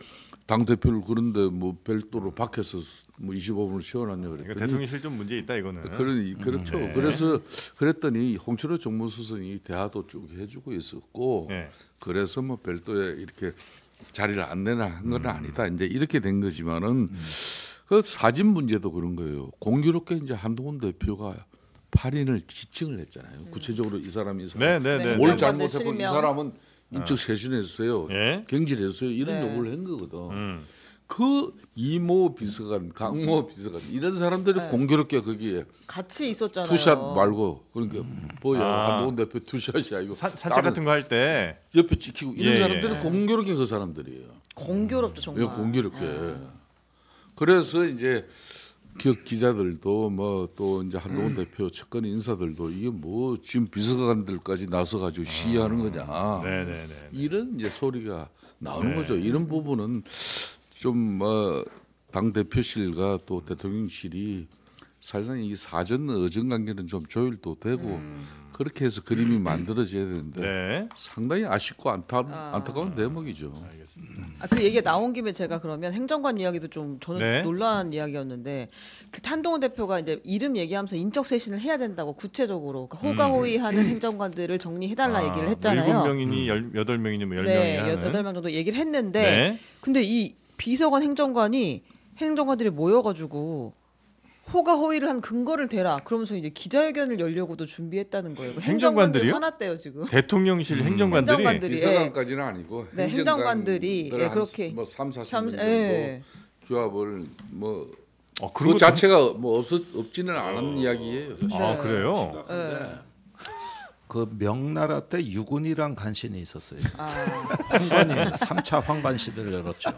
당 대표를 그런데 뭐 별도로 밖에서 뭐 25분을 시원하냐 그랬더니 그러니까 대통령실 좀 문제 있다 이거는. 그렇죠. 그래서 그랬더니 홍철호 정무수석이 대화도 쭉 해주고 있었고 그래서 뭐 별도에 이렇게 자리를 안 내나 한 건 아니다. 이제 이렇게 된 거지만은 그 사진 문제도 그런 거예요. 공교롭게 이제 한동훈 대표가 8인을 지칭을 했잖아요. 구체적으로 이 사람이 뭘 잘못했고 이 사람은 인적 쇄신했어요. 경질했어요. 이런 요구를 한 거거든. 그 이모 비서관, 강모 비서관 이런 사람들이 공교롭게 거기에 같이 있었잖아요. 투샷 말고 그러니까 뭐야 한동훈 대표 투샷이 아니고 산책 같은 거 할 때 옆에 찍히고 이런 사람들은 공교롭게 그 사람들이에요. 공교롭죠 정말. 공교롭게. 그래서 이제 기업 기자들도 뭐 또 이제 한동훈 대표 측근 인사들도 이게 뭐 지금 비서관들까지 나서 가지고 시위하는 거냐. 이런 이제 소리가 나오는 거죠. 이런 부분은 좀 당 대표실과 또 대통령실이 사실상 이 사전 의정 관계는 좀 조율도 되고 그렇게 해서 그림이 만들어져야 되는데 상당히 아쉽고 안타까운 대목이죠. 그 얘기가 나온 김에 제가 그러면 행정관 이야기도 좀 저는 놀라운 이야기였는데 그 한동훈 대표가 이제 이름 얘기하면서 인적 쇄신을 해야 된다고 구체적으로 그러니까 호가호위하는 행정관들을 정리해달라 얘기를 했잖아요. 7명이니 8명이니 뭐 10명이니 8명 정도 얘기를 했는데 근데 이 비서관 행정관들이 모여가지고 호가호위를 한 근거를 대라. 그러면서 이제 기자회견을 열려고도 준비했다는 거예요. 행정관들이요? 화났대요 지금. 대통령실 행정관들이 비서관까지는 아니고 행정관들이 그렇게 뭐 3, 40명 정도 규합을 뭐 그 그런 자체가 뭐 없지는 않은 이야기예요. 그래요? 그 명나라 때 유군이란 간신이 있었어요. 황건이 3차 황반 시대를 열었죠.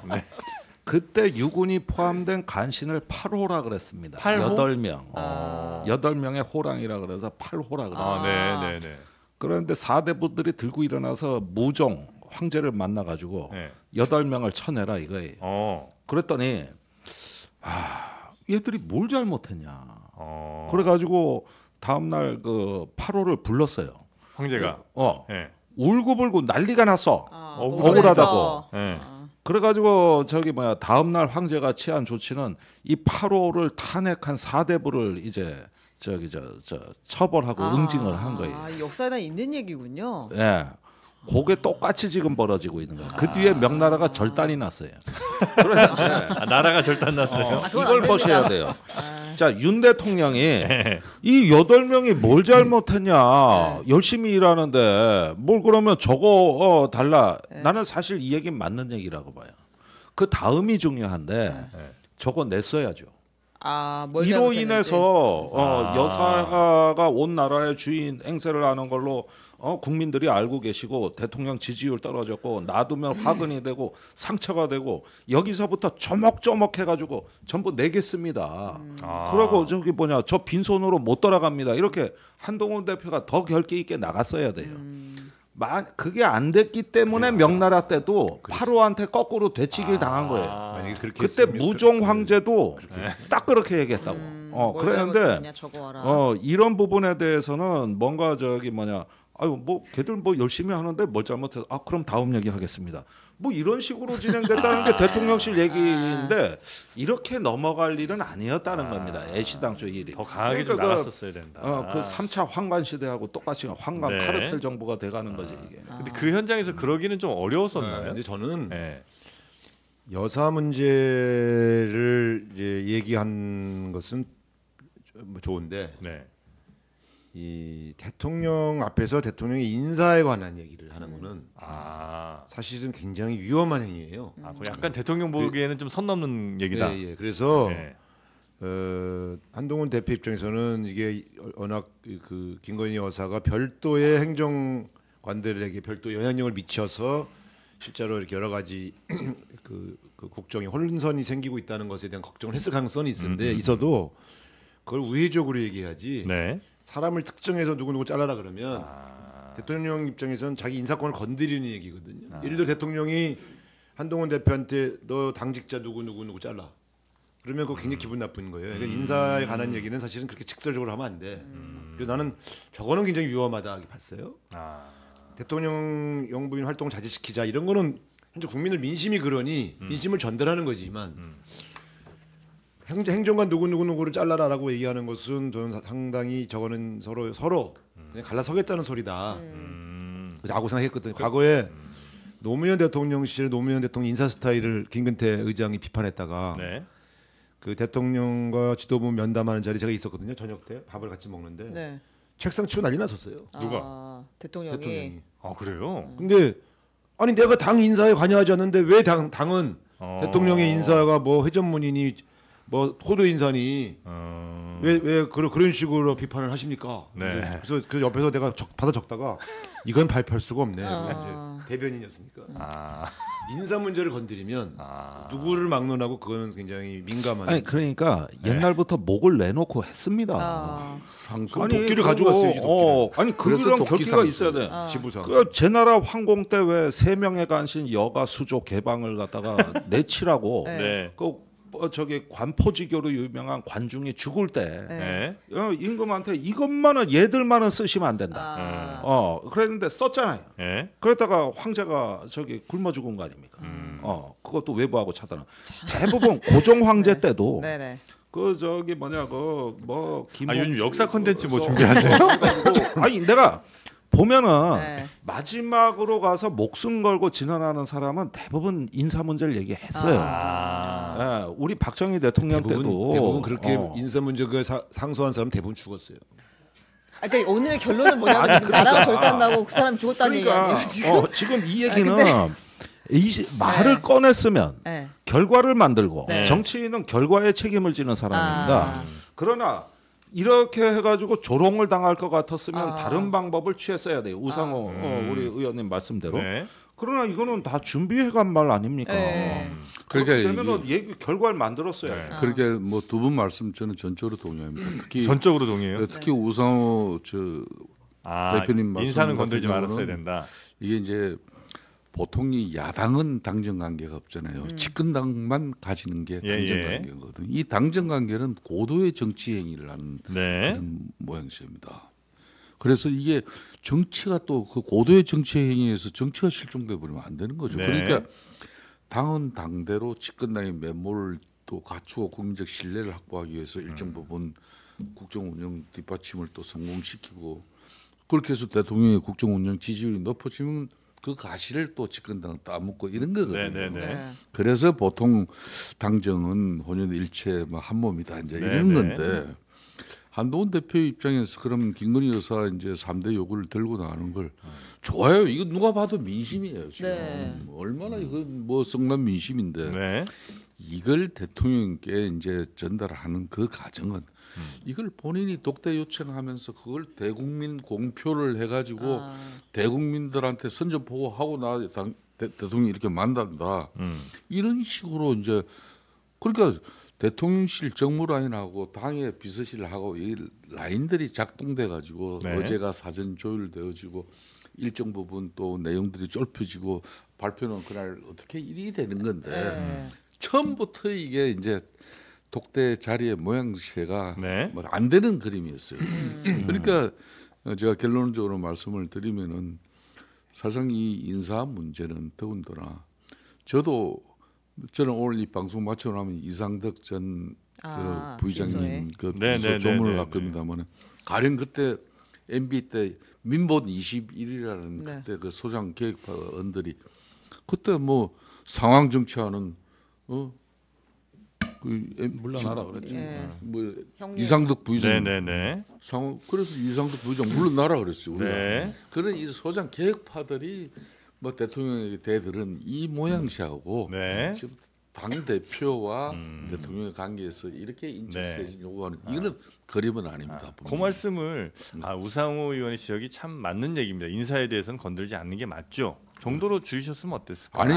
그때 유군이 포함된 간신을 8호라 그랬습니다. 8명. 8명의 호랑이라 그래서 8호라 그랬어요. 그런데 사대부들이 들고 일어나서 무종 황제를 만나가지고 8명을 쳐내라 이거예요. 그랬더니 얘들이 뭘 잘못했냐. 그래가지고 다음날 그 8호를 불렀어요. 황제가. 울고불고 난리가 났어. 억울하다고. 그래가지고 다음날 황제가 취한 조치는 이 8호를 탄핵한 사대부를 이제 처벌하고 응징을 한 거예요. 역사에 있는 얘기군요. 그게 똑같이 지금 벌어지고 있는 거예요. 그 뒤에 명나라가 절단이 났어요. 나라가 절단 났어요. 이걸 보셔야 돼요. 자, 윤 대통령이 이 8명이 뭘 잘못했냐. 열심히 일하는데 뭘 그러면 저거 달라. 나는 사실 이 얘기는 맞는 얘기라고 봐요. 그 다음이 중요한데 저거 냈어야죠. 이로 인해서 여사가 온 나라의 주인 행세를 하는 걸로 국민들이 알고 계시고 대통령 지지율 떨어졌고 놔두면 화근이 되고 상처가 되고 여기서부터 조목조목 해가지고 전부 내겠습니다. 그러고 저기 뭐냐 저 빈손으로 못 돌아갑니다. 이렇게 한동훈 대표가 더 결기 있게 나갔어야 돼요. 그게 안 됐기 때문에 명나라 때도 파로한테 거꾸로 되치기를 당한 거예요. 그때 무종 황제도 딱 그렇게 얘기했다고. 그랬는데 이런 부분에 대해서는 뭔가 저기 뭐냐 아유 뭐 걔들 뭐 열심히 하는데 뭘 잘못해서 그럼 다음 얘기 하겠습니다. 뭐 이런 식으로 진행됐다는 게 대통령실 얘기인데 이렇게 넘어갈 일은 아니었다는 겁니다. 애시당초 일이 더 강하게 좀 나갔었어야 된다. 그 3차 황관 시대하고 똑같이 황관 카르텔 정부가 돼가는 거지 이게. 근데 그 현장에서 그러기는 좀 어려웠었나요? 근데 저는 여사 문제를 이제 얘기한 것은 좋은데. 이 대통령 앞에서 대통령의 인사에 관한 얘기를 하는 거는 사실은 굉장히 위험한 행위예요. 약간 대통령 보기에는 좀 선 넘는 얘기다. 예. 그래서 한동훈 대표 입장에서는 이게 워낙 그 김건희 여사가 별도의 행정관들에게 별도 영향력을 미쳐서 실제로 이렇게 여러 가지 그 국정에 혼선이 생기고 있다는 것에 대한 걱정을 했을 가능성이 있어도 그걸 우회적으로 얘기해야지. 사람을 특정해서 누구누구 잘라라 그러면 대통령 입장에서는 자기 인사권을 건드리는 얘기거든요. 예를 들어 대통령이 한동훈 대표한테 너 당직자 누구 잘라. 그러면 그거 굉장히 기분 나쁜 거예요. 그러니까 인사에 관한 얘기는 사실은 그렇게 직설적으로 하면 안 돼. 그래서 나는 저거는 굉장히 위험하다 봤어요. 대통령 영부인 활동을 자제시키자 이런 거는 현재 국민들 민심이 그러니 민심을 전달하는 거지만 행정관 누구누구를 잘라라라고 얘기하는 것은 저는 상당히 저거는 서로 그냥 갈라서겠다는 소리다 라고 생각했거든요. 과거에 노무현 대통령실 노무현 대통령 인사 스타일을 김근태 의장이 비판했다가 그 대통령과 지도부 면담하는 자리 제가 있었거든요. 저녁 때 밥을 같이 먹는데 책상 치고 난리 났었어요. 누가? 대통령이. 그래요? 근데 아니 내가 당 인사에 관여하지 않는데 왜 당은 대통령의 인사가 뭐 회전문이니 뭐 호도 인사니 왜 그런 식으로 비판을 하십니까? 그래서 그 옆에서 내가 받아 적다가 이건 발표할 수가 없네. 이제 대변인이었으니까 인사 문제를 건드리면 누구를 막론하고 그거는 굉장히 민감한. 아니 그러니까 옛날부터 목을 내놓고 했습니다. 도끼를 가져갔어요. 아니 그런 결기가 있어야 돼. 지부상. 제 나라 황공 때 왜 3명의 간신 여가 수조 개방을 갖다가 내치라고 저기 관포지교로 유명한 관중이 죽을 때 임금한테 이것만은 얘들만은 쓰시면 안 된다. 그랬는데 썼잖아요. 그랬다가 황제가 저기 굶어 죽은 거 아닙니까? 그것도 외부하고 차단한. 대부분 고종 황제 때도 그 저기 뭐냐 그 요즘 역사 콘텐츠 뭐 준비하세요? 아니 내가 보면은 마지막으로 가서 목숨 걸고 진언하는 사람은 대부분 인사 문제를 얘기했어요. 우리 박정희 대통령 때도 대부분 그렇게 인사 문제가 상소한 사람 대부분 죽었어요. 그러니까 오늘의 결론은 뭐냐면 나라가 절대 안 나고 그 사람 죽었다는 얘기 아니에요 지금? 지금 이 얘기는 말을 꺼냈으면 결과를 만들고 정치인은 결과에 책임을 지는 사람입니다. 그러나 이렇게 해가지고 조롱을 당할 것 같았으면 다른 방법을 취했어야 돼요. 우상호 우리 의원님 말씀대로. 그러나 이거는 다 준비해간 말 아닙니까? 그러니까 되면은 얘기 결과를 만들었어요. 그러니까 뭐 두 분 말씀 저는 전적으로 동의합니다. 특히 전적으로 동의해요. 특히 우상호 대표님 말씀 인사는 건들지 말았어야 된다. 이게 이제 보통 이 야당은 당정 관계가 없잖아요. 집권당만 가지는 게 당정 관계거든요. 이 당정 관계는 고도의 정치 행위를 하는 그런 모양새입니다. 그래서 이게 정치가 또 그 고도의 정치 행위에서 정치가 실종돼 버리면 안 되는 거죠. 그러니까 당은 당대로 집권당의 면모를 또 갖추고 국민적 신뢰를 확보하기 위해서 일정 부분 국정 운영 뒷받침을 또 성공시키고 그렇게 해서 대통령의 국정 운영 지지율이 높아지면 그 가시를 또 집권당은 따먹고 이런 거거든요. 그래서 보통 당정은 혼연일체 한 몸이다 이제 이런 건데 한동훈 대표 입장에서 그럼 김건희 여사 이제 3대 요구를 들고 나가는 걸 좋아요. 이거 누가 봐도 민심이에요 지금. 얼마나 이거 뭐 성난 민심인데 이걸 대통령께 이제 전달하는 그 과정은 이걸 본인이 독대 요청하면서 그걸 대국민 공표를 해가지고 대국민들한테 선전포고하고 나 대통령이 이렇게 만난다. 이런 식으로 이제 그러니까 대통령실 정무라인하고 당의 비서실하고 이 라인들이 작동돼 가지고 네. 어제가 사전 조율되어지고 일정 부분 또 내용들이 좁혀지고 발표는 그날 어떻게 일이 되는 건데 처음부터 이게 이제 독대 자리의 모양새가 네. 뭐 안 되는 그림이었어요. 그러니까 제가 결론적으로 말씀을 드리면은 사실상 이 인사 문제는 더군다나 저는 오늘 이 방송 마치고 나면 이상덕 전 그 부의장님 그 비서 조문을 갈 겁니다만 가령 그때 MB 때 민본 21이라는 그때 그 소장 계획파원들이 그때 뭐 상황 정치하는 물러나라 그랬지. 뭐 이상덕 부의장 네네네. 그래서 이상덕 부의장 물러나라 그랬어요. 우리가. 네. 그런 이 소장 계획파들이 뭐 대통령에게 대들은 이 모양새하고 네. 지금 당 대표와 대통령의 관계에서 이렇게 인적세진 요구하는 이거는 그림은 아닙니다. 그 말씀을 우상호 의원의 지적이 참 맞는 얘기입니다. 인사에 대해서는 건들지 않는 게 맞죠. 정도로 주의셨으면 어땠을까요? 아니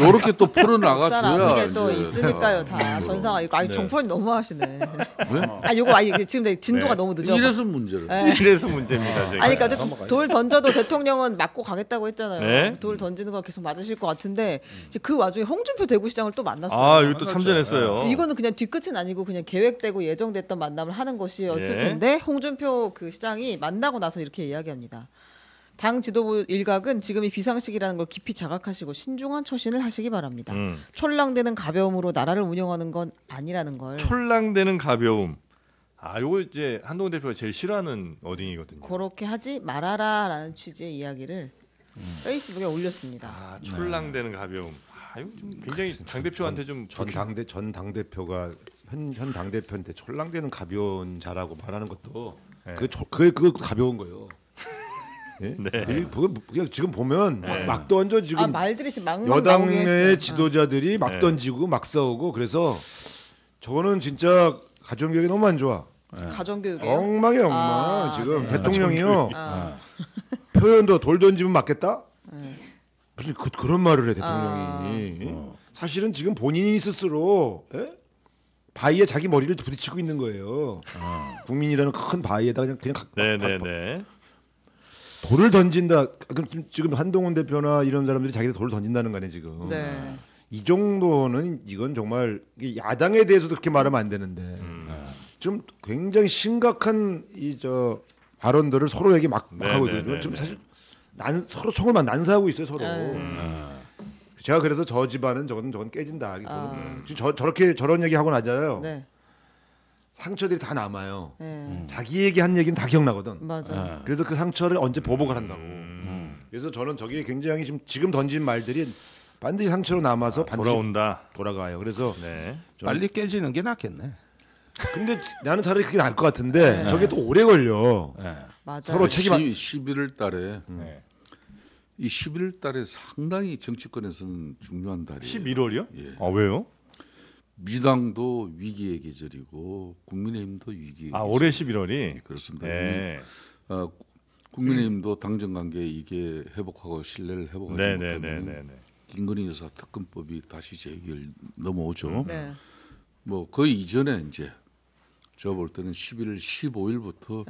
이렇게 또 풀어나가줘야 그게 또 있으니까요. 다 전사가 이거 정포는 너무하시네. 요거 지금 진도가 너무 늦어. 이래서 문제를. 이래서 문제입니다. 제가. 아니 그러니까 돌 던져도 대통령은 맞고 가겠다고 했잖아요. 네? 돌 던지는 거 계속 맞으실 것 같은데 이제 그 와중에 홍준표 대구시장을 또 만났어요. 이거 또 참전했어요. 이거는 그냥 뒤끝은 아니고 그냥 계획되고 예정됐던 만남을 하는 것이었을 텐데 홍준표 그 시장이 만나고 나서 이렇게 이야기합니다. 당 지도부 일각은 지금이 비상식이라는 걸 깊이 자각하시고 신중한 처신을 하시기 바랍니다. 촐랑대는 가벼움으로 나라를 운영하는 건 아니라는 걸. 촐랑대는 가벼움. 요거 이제 한동훈 대표가 제일 싫어하는 워딩이거든요. 그렇게 하지 말아라라는 취지의 이야기를 페이스북에 올렸습니다. 촐랑대는 가벼움. 이거 좀 굉장히 당 대표한테 좀 전 당대표가 현 당대표한테 촐랑대는 가벼운 자라고 말하는 것도 그게 가벼운 거예요. 네? 그게 지금 보면 막 던져 지금 말들이 막 여당 내 지도자들이 막 던지고 막 싸우고 그래서 저거는 진짜 가정교육이 너무 안 좋아. 가정교육이요? 엉망이야 엉망. 지금 대통령이요. 표현도 돌 던지면 맞겠다? 무슨 그런 말을 해 대통령이. 사실은 지금 본인이 스스로 바위에 자기 머리를 부딪히고 있는 거예요. 국민이라는 큰 바위에다 그냥 돌을 던진다. 그럼 지금 한동훈 대표나 이런 사람들이 자기들 돌을 던진다는 거네 지금. 네. 이 정도는 이건 정말 야당에 대해서도 그렇게 말하면 안 되는데 좀 굉장히 심각한 발언들을 서로에게 막 하거든요. 지금 사실 서로 총을 막 난사하고 있어요 서로. 제가 그래서 저 집안은 저건 깨진다. 지금 저런 얘기 하고 나잖아요. 네. 상처들이 다 남아요. 자기에게 한 얘기는 다 기억나거든. 맞아. 그래서 그 상처를 언제 보복을 한다고. 그래서 저는 저게 굉장히 지금 던진 말들이 반드시 상처로 남아서 반드시 돌아가요. 그래서 빨리 깨지는 게 낫겠네. 근데 나는 차라리 그게 나을 것 같은데 저게 또 오래 걸려. 맞아. 서로 책임 11월 달에 이 11월 달에 상당히 정치권에서는 중요한 달이에요. 11월이요? 예. 왜요? 민주당도 위기의 계절이고 국민의힘도 위기의 계절. 올해 11월이 그렇습니다. 국민의힘도 당정 관계 이게 회복하고 신뢰를 회복하지 못하면 김건희 여사 특검법이 다시 재결 넘어오죠. 뭐 그 이전에 이제 제가 볼 때는 11월 15일부터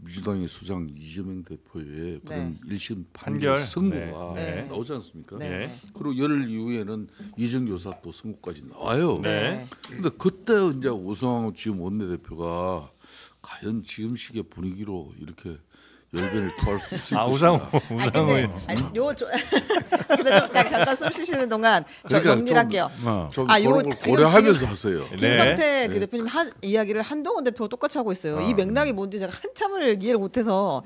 민주당의 수장 이재명 대표의 그런 1심 판결 선고가 나오지 않습니까? 그리고 열흘 이후에는 이정교 여사 또 선고까지 나와요. 근데 그때 이제 우상호 지금 원내대표가 과연 지금 식의 분위기로 이렇게 열변을 토할 수 있을 것인가? 우상호. 근데 좀 잠깐 숨 쉬시는 동안 그러니까 정리를 할게요. 좀 고려하면서 하세요. 김성태 그 대표님 이야기를 한동훈 대표가 똑같이 하고 있어요. 이 맥락이 뭔지 제가 한참을 이해를 못해서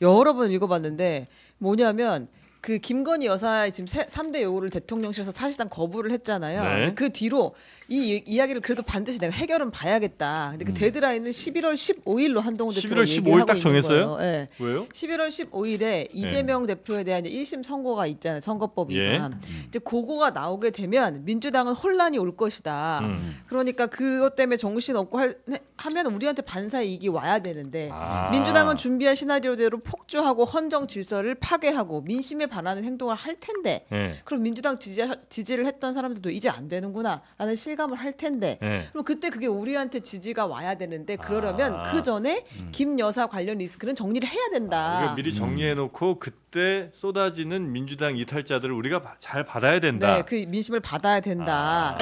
여러 번 읽어봤는데 뭐냐면 그 김건희 여사의 지금 3대 요구를 대통령실에서 사실상 거부를 했잖아요. 네. 그 뒤로 이 이야기를 그래도 반드시 내가 해결은 봐야겠다. 근데 그 데드라인을 11월 15일로 한동훈 대표가 11월 15일 얘기하고 딱 있는 정했어요? 거예요. 네. 왜요? 11월 15일에 이재명 대표에 대한 1심 선고가 있잖아요. 선거법 위반. 이제 그거가 나오게 되면 민주당은 혼란이 올 것이다. 그러니까 그것 때문에 정신 없고 하면 우리한테 반사 이익이 와야 되는데 민주당은 준비한 시나리오대로 폭주하고 헌정 질서를 파괴하고 민심에 반하는 행동을 할 텐데 그럼 민주당 지지를 했던 사람들도 이제 안 되는구나라는 실감을 할 텐데 그럼 그때 그게 우리한테 지지가 와야 되는데 그러려면 그 전에 김 여사 관련 리스크는 정리를 해야 된다. 그러니까 미리 정리해놓고 그때 쏟아지는 민주당 이탈자들을 우리가 잘 받아야 된다. 네, 그 민심을 받아야 된다.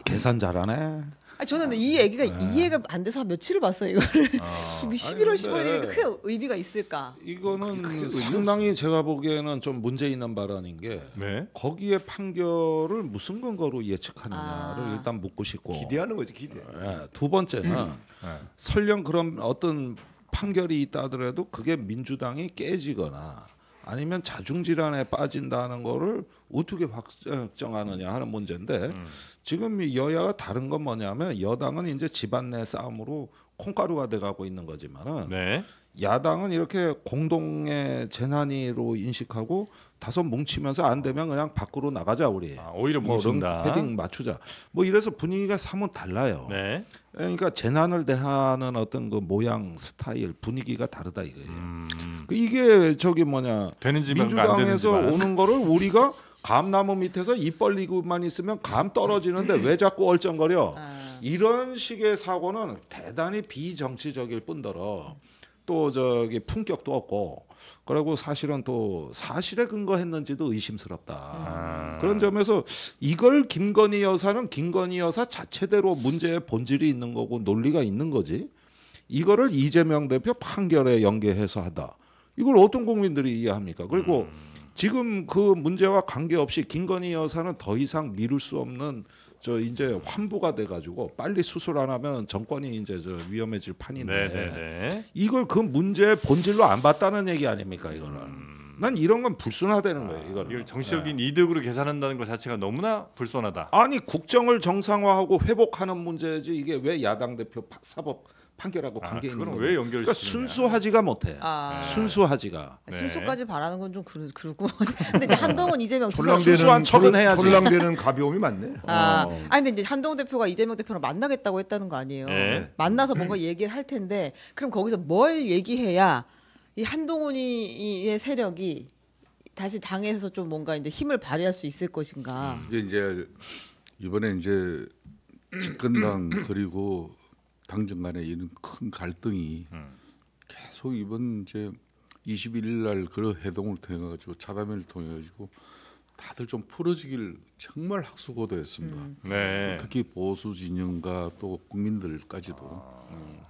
계산 잘하네. 저는 이 얘기가 이해가 안 돼서 며칠을 봤어요 이거를. 11월 15일이니까 크게 의미가 있을까? 이거는 상당히 제가 보기에는 좀 문제 있는 발언인 게 거기에 판결을 무슨 근거로 예측하느냐를 일단 묻고 싶고 기대하는 거지 기대. 두 번째는 설령 그런 어떤 판결이 있다 하더라도 그게 민주당이 깨지거나 아니면 자중질환에 빠진다는 거를 어떻게 확정하느냐 하는 문제인데 지금 여야가 다른 건 뭐냐면 여당은 이제 집안 내 싸움으로 콩가루가 돼가고 있는 거지만은 야당은 이렇게 공동의 재난이로 인식하고 다섯 뭉치면서 안 되면 그냥 밖으로 나가자 우리. 오히려 뭉친다. 헤딩 맞추자. 뭐 이래서 분위기가 사뭇 달라요. 그러니까 재난을 대하는 어떤 그 모양 스타일 분위기가 다르다 이거예요. 이게 저기 뭐냐 민주당에서 오는 거를 우리가 감나무 밑에서 입 벌리고만 있으면 감 떨어지는데 왜 자꾸 얼쩡거려? 이런 식의 사고는 대단히 비정치적일 뿐더러 또 저기 품격도 없고 그리고 사실은 또 사실에 근거했는지도 의심스럽다. 그런 점에서 이걸 김건희 여사는 김건희 여사 자체대로 문제의 본질이 있는 거고 논리가 있는 거지. 이거를 이재명 대표 판결에 연계해서 하다. 이걸 어떤 국민들이 이해합니까? 그리고 지금 그 문제와 관계없이 김건희 여사는 더 이상 미룰 수 없는 저 이제 환부가 돼가지고 빨리 수술 안 하면 정권이 이제 저 위험해질 판인데 이걸 그 문제의 본질로 안 봤다는 얘기 아닙니까 이거는? 난 이런 건 불순하다는 거예요. 이걸 정치적인 이득으로 계산한다는 것 자체가 너무나 불손하다. 아니 국정을 정상화하고 회복하는 문제지 이게 왜 야당 대표 사법 판결하고 관계 있는 거예요? 왜 연결시키느냐? 그러니까 순수하지가 못해. 순수하지가. 순수까지 바라는 건 좀 그렇고. 근데 이제 한동훈 이재명 순수한 척은 해야지. 촐랑대는 가벼움이 많네. 아니 근데 이제 한동훈 대표가 이재명 대표랑 만나겠다고 했다는 거 아니에요? 만나서 뭔가 얘기를 할 텐데 그럼 거기서 뭘 얘기해야 이 한동훈이의 세력이 다시 당에서 좀 뭔가 이제 힘을 발휘할 수 있을 것인가? 이제 이번에 이제 집권당 그리고 당정 간에 이런 큰 갈등이 계속 이번 이제 21일 날 그런 회동을 통해 가지고 차담회를 통해 가지고 다들 좀 풀어지길 정말 학수고대했습니다. 특히 보수 진영과 또 국민들까지도.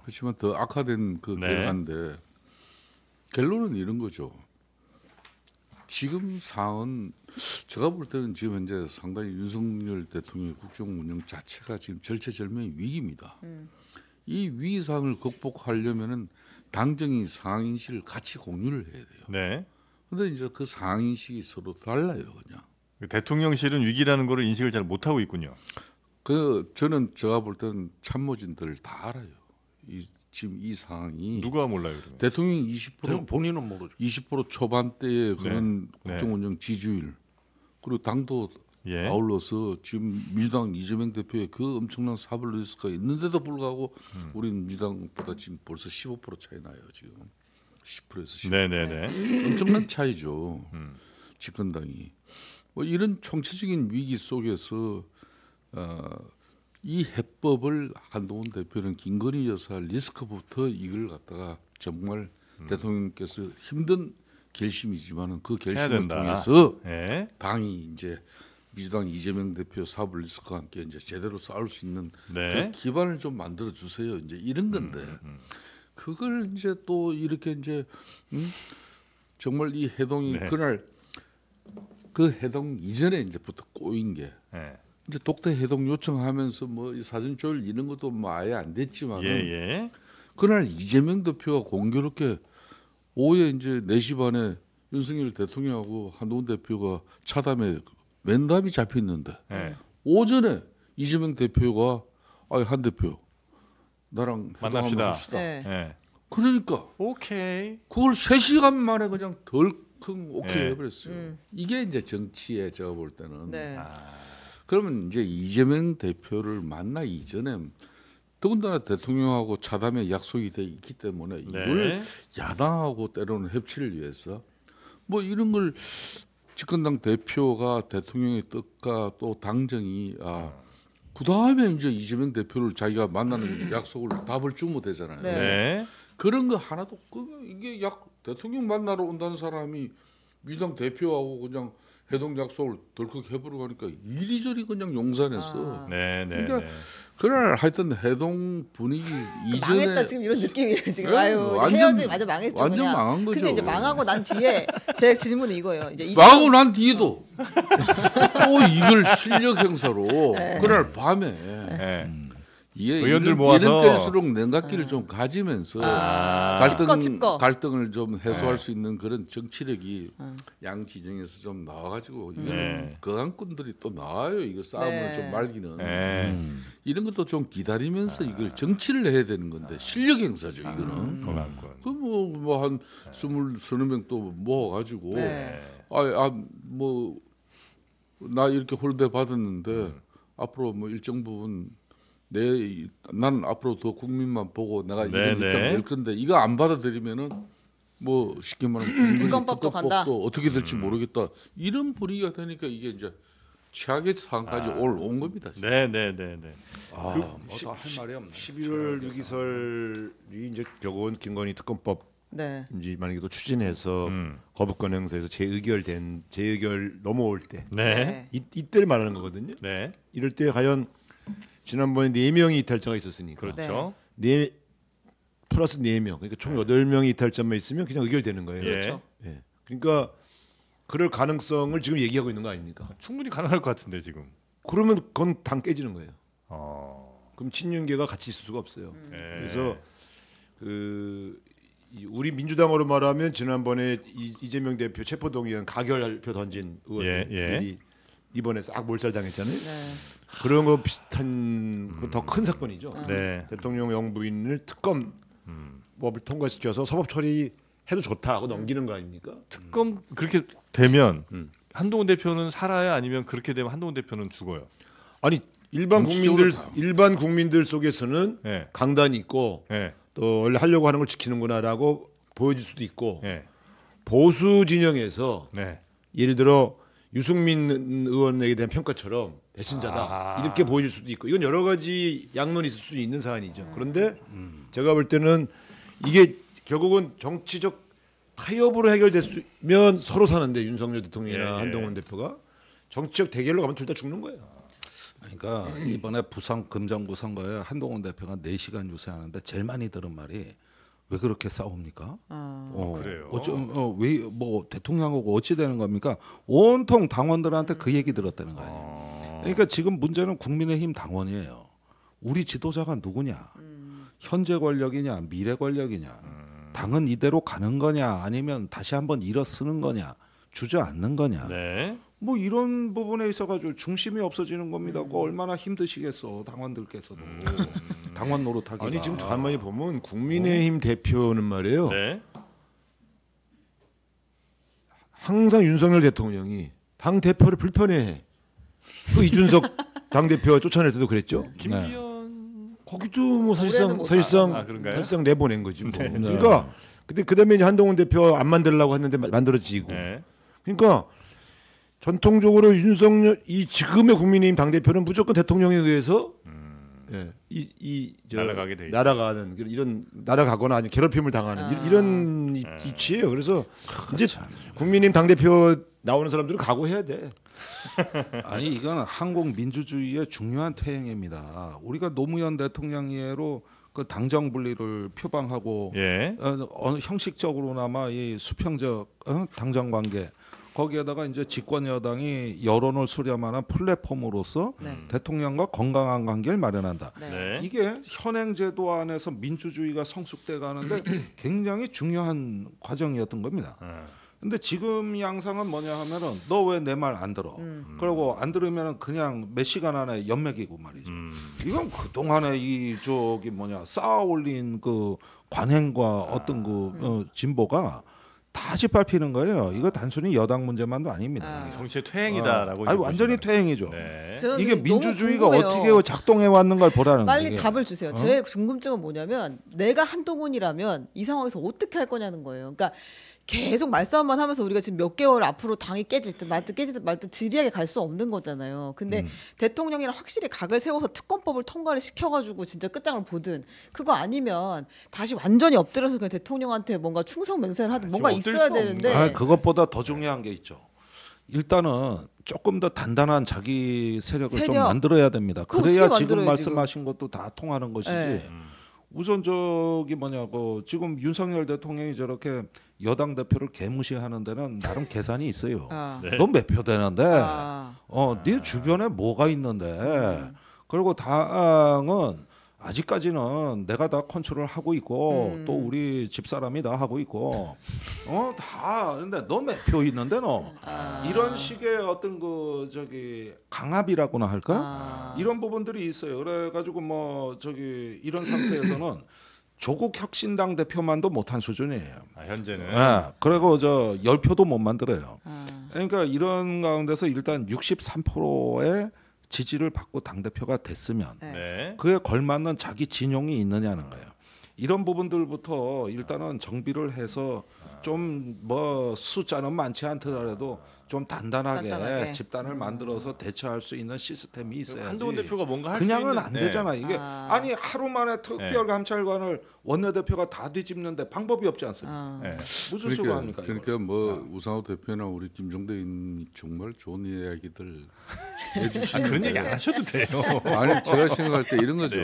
그렇지만 더 악화된 그 결과인데 결론은 이런 거죠. 지금 상황은 제가 볼 때는 지금 현재 상당히 윤석열 대통령의 국정 운영 자체가 지금 절체절명의 위기입니다. 이 위기 상황을 극복하려면은 당정이 상황인식을 같이 공유를 해야 돼요. 그런데 이제 그 상황인식이 서로 달라요, 그냥. 대통령실은 위기라는 거를 인식을 잘 못하고 있군요. 저는 제가 볼 때는 참모진들 다 알아요. 지금 이 상황이 누가 몰라요? 그러면? 대통령이 20% 본인은 모르죠. 20% 초반대의 그런 국정 운영 지지율 그리고 당도 아울러서 지금 민주당 이재명 대표의 그 엄청난 사법 리스크가 있는데도 불구하고 우리는 민주당보다 지금 벌써 15% 차이 나요. 지금 10%에서 15%. 엄청난 차이죠. 집권당이. 뭐 이런 총체적인 위기 속에서 이 해법을 한동훈 대표는 김건희 여사 리스크부터 이걸 갖다가 정말 대통령께서 힘든 결심이지만은 그 결심을 통해서 당이 이제 민주당 이재명 대표 사법 리스크와 함께 이제 제대로 싸울 수 있는 그 기반을 좀 만들어 주세요. 이제 이런 건데 그걸 이제 또 이렇게 이제 정말 이 해동이 그날 그 해동 이전에 이제부터 꼬인 게 이제 독대 해동 요청하면서 뭐 이 사전 조율 이런 것도 뭐 아예 안 됐지만은 그날 이재명 대표가 공교롭게 오후에 이제 4시 반에 윤석열 대통령하고 한동훈 대표가 차담에 면담이 잡혔는데 네. 오전에 이재명 대표가 한 대표 나랑 만납시다. 네. 네. 그러니까 오케이. 그걸 3시간 만에 그냥 덜컹 오케이 해버렸어요. 이게 이제 정치에 제가 볼 때는 네. 그러면 이제 이재명 대표를 만나 이전에 더군다나 대통령하고 차담에 약속이 돼 있기 때문에 이걸 야당하고 때로는 협치를 위해서 뭐 이런 걸 집권당 대표가 대통령의 뜻과 또 당정이 그 다음에 이제 이재명 대표를 자기가 만나는 약속을 답을 주면 되잖아요. 네. 그런 거 하나도 이게 대통령 만나러 온다는 사람이 민주당 대표하고 그냥 회동 약속을 덜컥 해버리고 하니까 이리저리 그냥 용산에서. 네. 그러니까 그날 하여튼 회동 분위기 이전에 망했다 지금 이런 느낌이에요 지금. 네, 아유 헤어지 맞아 망했죠. 완전 그냥. 망한 거죠. 근데 이제 망하고 난 뒤에 제 질문은 이거예요. 이제 망하고 난 뒤에도 또 이걸 실력 행사로 그날 밤에 이게 의원들 이런 모아서 때일수록 냉각기를 좀 가지면서 갈등을 좀 해소할 수 있는 그런 정치력이 양 지정에서 좀 나와가지고 이거는 거강꾼들이 또 나와요. 이거 싸움을 좀 말기는 이런 것도 좀 기다리면서 이걸 정치를 해야 되는 건데 실력 행사죠 이거는. 거강꾼. 뭐 한 20-30명 또 모아가지고 나 이렇게 홀대 받았는데 앞으로 뭐 일정 부분 나는 앞으로 더 국민만 보고 내가 이런 입장 낼 건데 이거 안 받아들이면은 뭐 쉽게 말하면 특검법도 간다. 어떻게 될지 모르겠다 이런 분위기가 되니까 이게 이제 최악의 상황까지 온 겁니다. 네. 뭐더 할 말이 없네. 11월 유기설이 이제 결국은 김건희 특검법 이제 만약에 또 추진해서 거부권 행사에서 재의결 넘어올 때 이때를 말하는 거거든요. 네. 이럴 때 과연 지난번에 4명이 이탈자가 있었으니까 그렇죠. 플러스 4명 그러니까 총 8명이 이탈자만 있으면 그냥 의결되는 거예요. 그렇죠. 예. 그러니까 그럴 가능성을 지금 얘기하고 있는 거 아닙니까? 충분히 가능할 것 같은데 지금. 그러면 그건 당 깨지는 거예요. 그럼 친윤계가 같이 있을 수가 없어요. 그래서 우리 민주당으로 말하면 지난번에 이재명 대표 체포동의안 가결표 던진 의원들이 이번에 싹 몰살당했잖아요. 그런 거 비슷한 더 큰 사건이죠. 대통령 영부인을 특검법을 통과시켜서 사법 처리해도 좋다 하고 넘기는 거 아닙니까? 특검 그렇게 되면 한동훈 대표는 살아야 아니면 그렇게 되면 한동훈 대표는 죽어요. 아니 일반 국민들 속에서는 강단이 있고 또 원래 하려고 하는 걸 지키는구나라고 보여질 수도 있고 보수 진영에서 예를 들어 유승민 의원에게 대한 평가처럼 배신자다 이렇게 보여질 수도 있고 이건 여러 가지 양론이 있을 수 있는 사안이죠. 그런데 제가 볼 때는 이게 결국은 정치적 타협으로 해결됐으면 서로 사는데 윤석열 대통령이나 한동훈 대표가 정치적 대결로 가면 둘 다 죽는 거예요. 그러니까 이번에 부산 금정구 선거에 한동훈 대표가 4시간 유세하는데 제일 많이 들은 말이 왜 그렇게 싸웁니까? 그래요. 왜 뭐 대통령하고 어찌 되는 겁니까? 온통 당원들한테 그 얘기 들었다는 거 아니에요. 그러니까 지금 문제는 국민의힘 당원이에요. 우리 지도자가 누구냐? 현재 권력이냐, 미래 권력이냐? 당은 이대로 가는 거냐, 아니면 다시 한번 일어서는 거냐, 주저앉는 거냐? 뭐 이런 부분에 있어가지고 중심이 없어지는 겁니다. 그거 얼마나 힘드시겠어 당원들께서도. 당원 노릇하기가. 아니 지금 가만히 보면 국민의힘 대표는 말이에요. 항상 윤석열 대통령이 당 대표를 불편해해. 그 이준석 당 대표 쫓아낼 때도 그랬죠. 김기현 거기도 뭐 사실상 내보낸 거지. 뭐. 그러니까 그다음에 이제 한동훈 대표 안 만들려고 했는데 만들어지고. 그러니까. 전통적으로 윤석열 이 지금의 국민의힘 당 대표는 무조건 대통령에 의해서 날아가게 돼 날아가는 이런 날아가거나 아니면 괴롭힘을 당하는 이런 이치예요. 그래서 이제 국민의힘 당 대표 나오는 사람들은 각오해야 돼. 아니 이건 한국 민주주의의 중요한 퇴행입니다. 우리가 노무현 대통령예로 그 당정 분리를 표방하고 형식적으로나마 이 수평적 당정 관계. 거기에다가 이제 집권 여당이 여론을 수렴하는 플랫폼으로서 대통령과 건강한 관계를 마련한다. 이게 현행 제도 안에서 민주주의가 성숙돼 가는데 굉장히 중요한 과정이었던 겁니다. 근데 지금 양상은 뭐냐 하면은 너 왜 내 말 안 들어? 그리고 안 들으면은 그냥 몇 시간 안에 연맥이고 말이죠. 이건 그 동안에 이 저기 뭐냐 쌓아올린 그 관행과 어떤 그 진보가 다 짓밟히는 거예요. 이거 단순히 여당 문제만도 아닙니다. 정치의 퇴행이다라고. 아니 완전히 퇴행이죠. 네. 이게 민주주의가 어떻게 작동해 왔는 걸 보라는 거예요. 빨리 답을 주세요. 제 궁금증은 뭐냐면 내가 한동훈이라면 이 상황에서 어떻게 할 거냐는 거예요. 그러니까 계속 말싸움만 하면서 우리가 지금 몇 개월 앞으로 당이 깨지든 말든 지리하게 갈 수 없는 거잖아요. 근데 대통령이랑 확실히 각을 세워서 특검법을 통과를 시켜가지고 진짜 끝장을 보든 그거 아니면 다시 완전히 엎드려서 그냥 대통령한테 뭔가 충성 맹세를 하든 뭔가 있어야 되는데 그것보다 더 중요한 게 있죠. 일단은 조금 더 단단한 자기 세력을 좀 만들어야 됩니다. 그래야 지금 말씀하신 것도 다 통하는 것이지. 네. 우선 저기 뭐냐고 지금 윤석열 대통령이 저렇게 여당 대표를 개무시하는 데는 나름 계산이 있어요. 네. 넌 몇 표 되는데, 네 주변에 뭐가 있는데, 그리고 당은 아직까지는 내가 다 컨트롤 하고 있고 또 우리 집사람이 다 하고 있고 다 근데 너 몇 표 있는데 너 이런 식의 어떤 그 저기 강압이라고나 할까 이런 부분들이 있어요. 그래가지고 뭐 저기 이런 상태에서는 조국 혁신당 대표만도 못한 수준이에요. 현재는. 네. 그리고 저 10표도 못 만들어요. 그러니까 이런 가운데서 일단 63%의 지지를 받고 당대표가 됐으면 그에 걸맞는 자기 진용이 있느냐는 거예요. 이런 부분들부터 일단은 정비를 해서 좀 뭐 숫자는 많지 않더라도 좀 단단하게 집단을 만들어서 대처할 수 있는 시스템이 있어야지. 한동훈 대표가 뭔가 할 수 그냥은 있는... 안 되잖아. 이게 아니 하루 만에 특별감찰관을 원내대표가 다 뒤집는데 방법이 없지 않습니까? 무슨 수가 합니까? 그러니까 뭐 우상호 대표나 우리 김종대 의원이 정말 좋은 이야기들 해주시는데 그런 얘기 안 하셔도 돼요. 아니 제가 생각할 때 이런 거죠.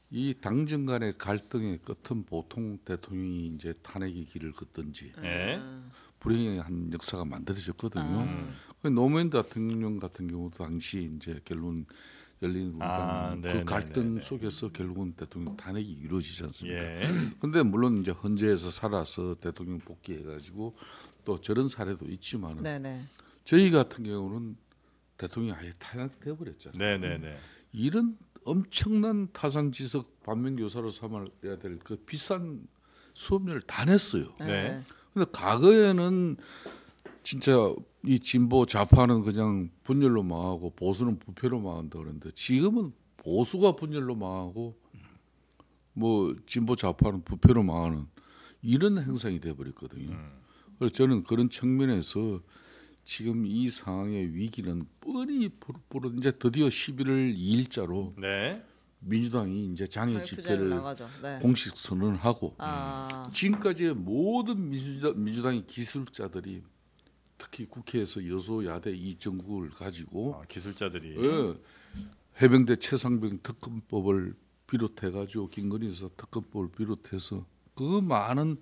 이 당정 간의 갈등의 끝은 보통 대통령이 이제 탄핵의 길을 걷든지 불행한 역사가 만들어졌거든요. 노무현 대통령 같은 경우도 당시 이제 결국은 열린우리당 그 갈등 속에서 결국은 대통령 탄핵이 이루어지지 않습니까? 그런데 물론 이제 헌재에서 살아서 대통령 복귀해가지고 또 저런 사례도 있지만은 저희 같은 경우는 대통령이 아예 탄핵돼 버렸잖아요. 이런 엄청난 타상지석 반면교사로 삼아야 될 그 비싼 수업료를 다 냈어요. 근데 과거에는 진짜 이 진보 좌파는 그냥 분열로 망하고 보수는 부패로 망한다 그러는데 지금은 보수가 분열로 망하고 뭐 진보 좌파는 부패로 망하는 이런 행상이 돼버렸거든요. 그래서 저는 그런 측면에서 지금 이 상황의 위기는 뻔히 이제 드디어 11월 2일자로 민주당이 이제 장애 집회를 공식 선언하고 지금까지의 모든 민주당의 기술자들이 특히 국회에서 여소야대 이 정국을 가지고 기술자들이 해병대 최상병 특검법을 비롯해가지고 김건희 여사 특검법을 비롯해서 그 많은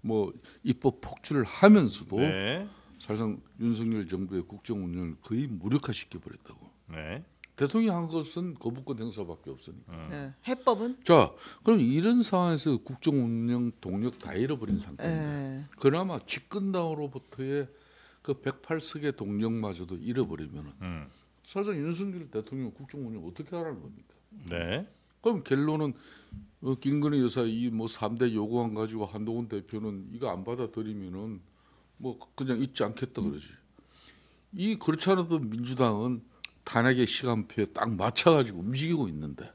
뭐 입법 폭주를 하면서도 사실상 윤석열 정부의 국정 운영을 거의 무력화시켜 버렸다고. 대통령이 한 것은 거부권 행사밖에 없으니까. 해법은? 자, 그럼 이런 상황에서 국정 운영 동력 다 잃어버린 상태인데 그나마 집권당으로부터의 그 108석의 동력마저도 잃어버리면은 사실상 윤석열 대통령 국정 운영 어떻게 하라는 겁니까? 그럼 결론은 김건희 여사 이 뭐 3대 요구안 가지고 한동훈 대표는 이거 안 받아들이면은 뭐 그냥 잊지 않겠다 그러지. 이 그렇지 않아도 민주당은 탄핵의 시간표에 딱 맞춰가지고 움직이고 있는데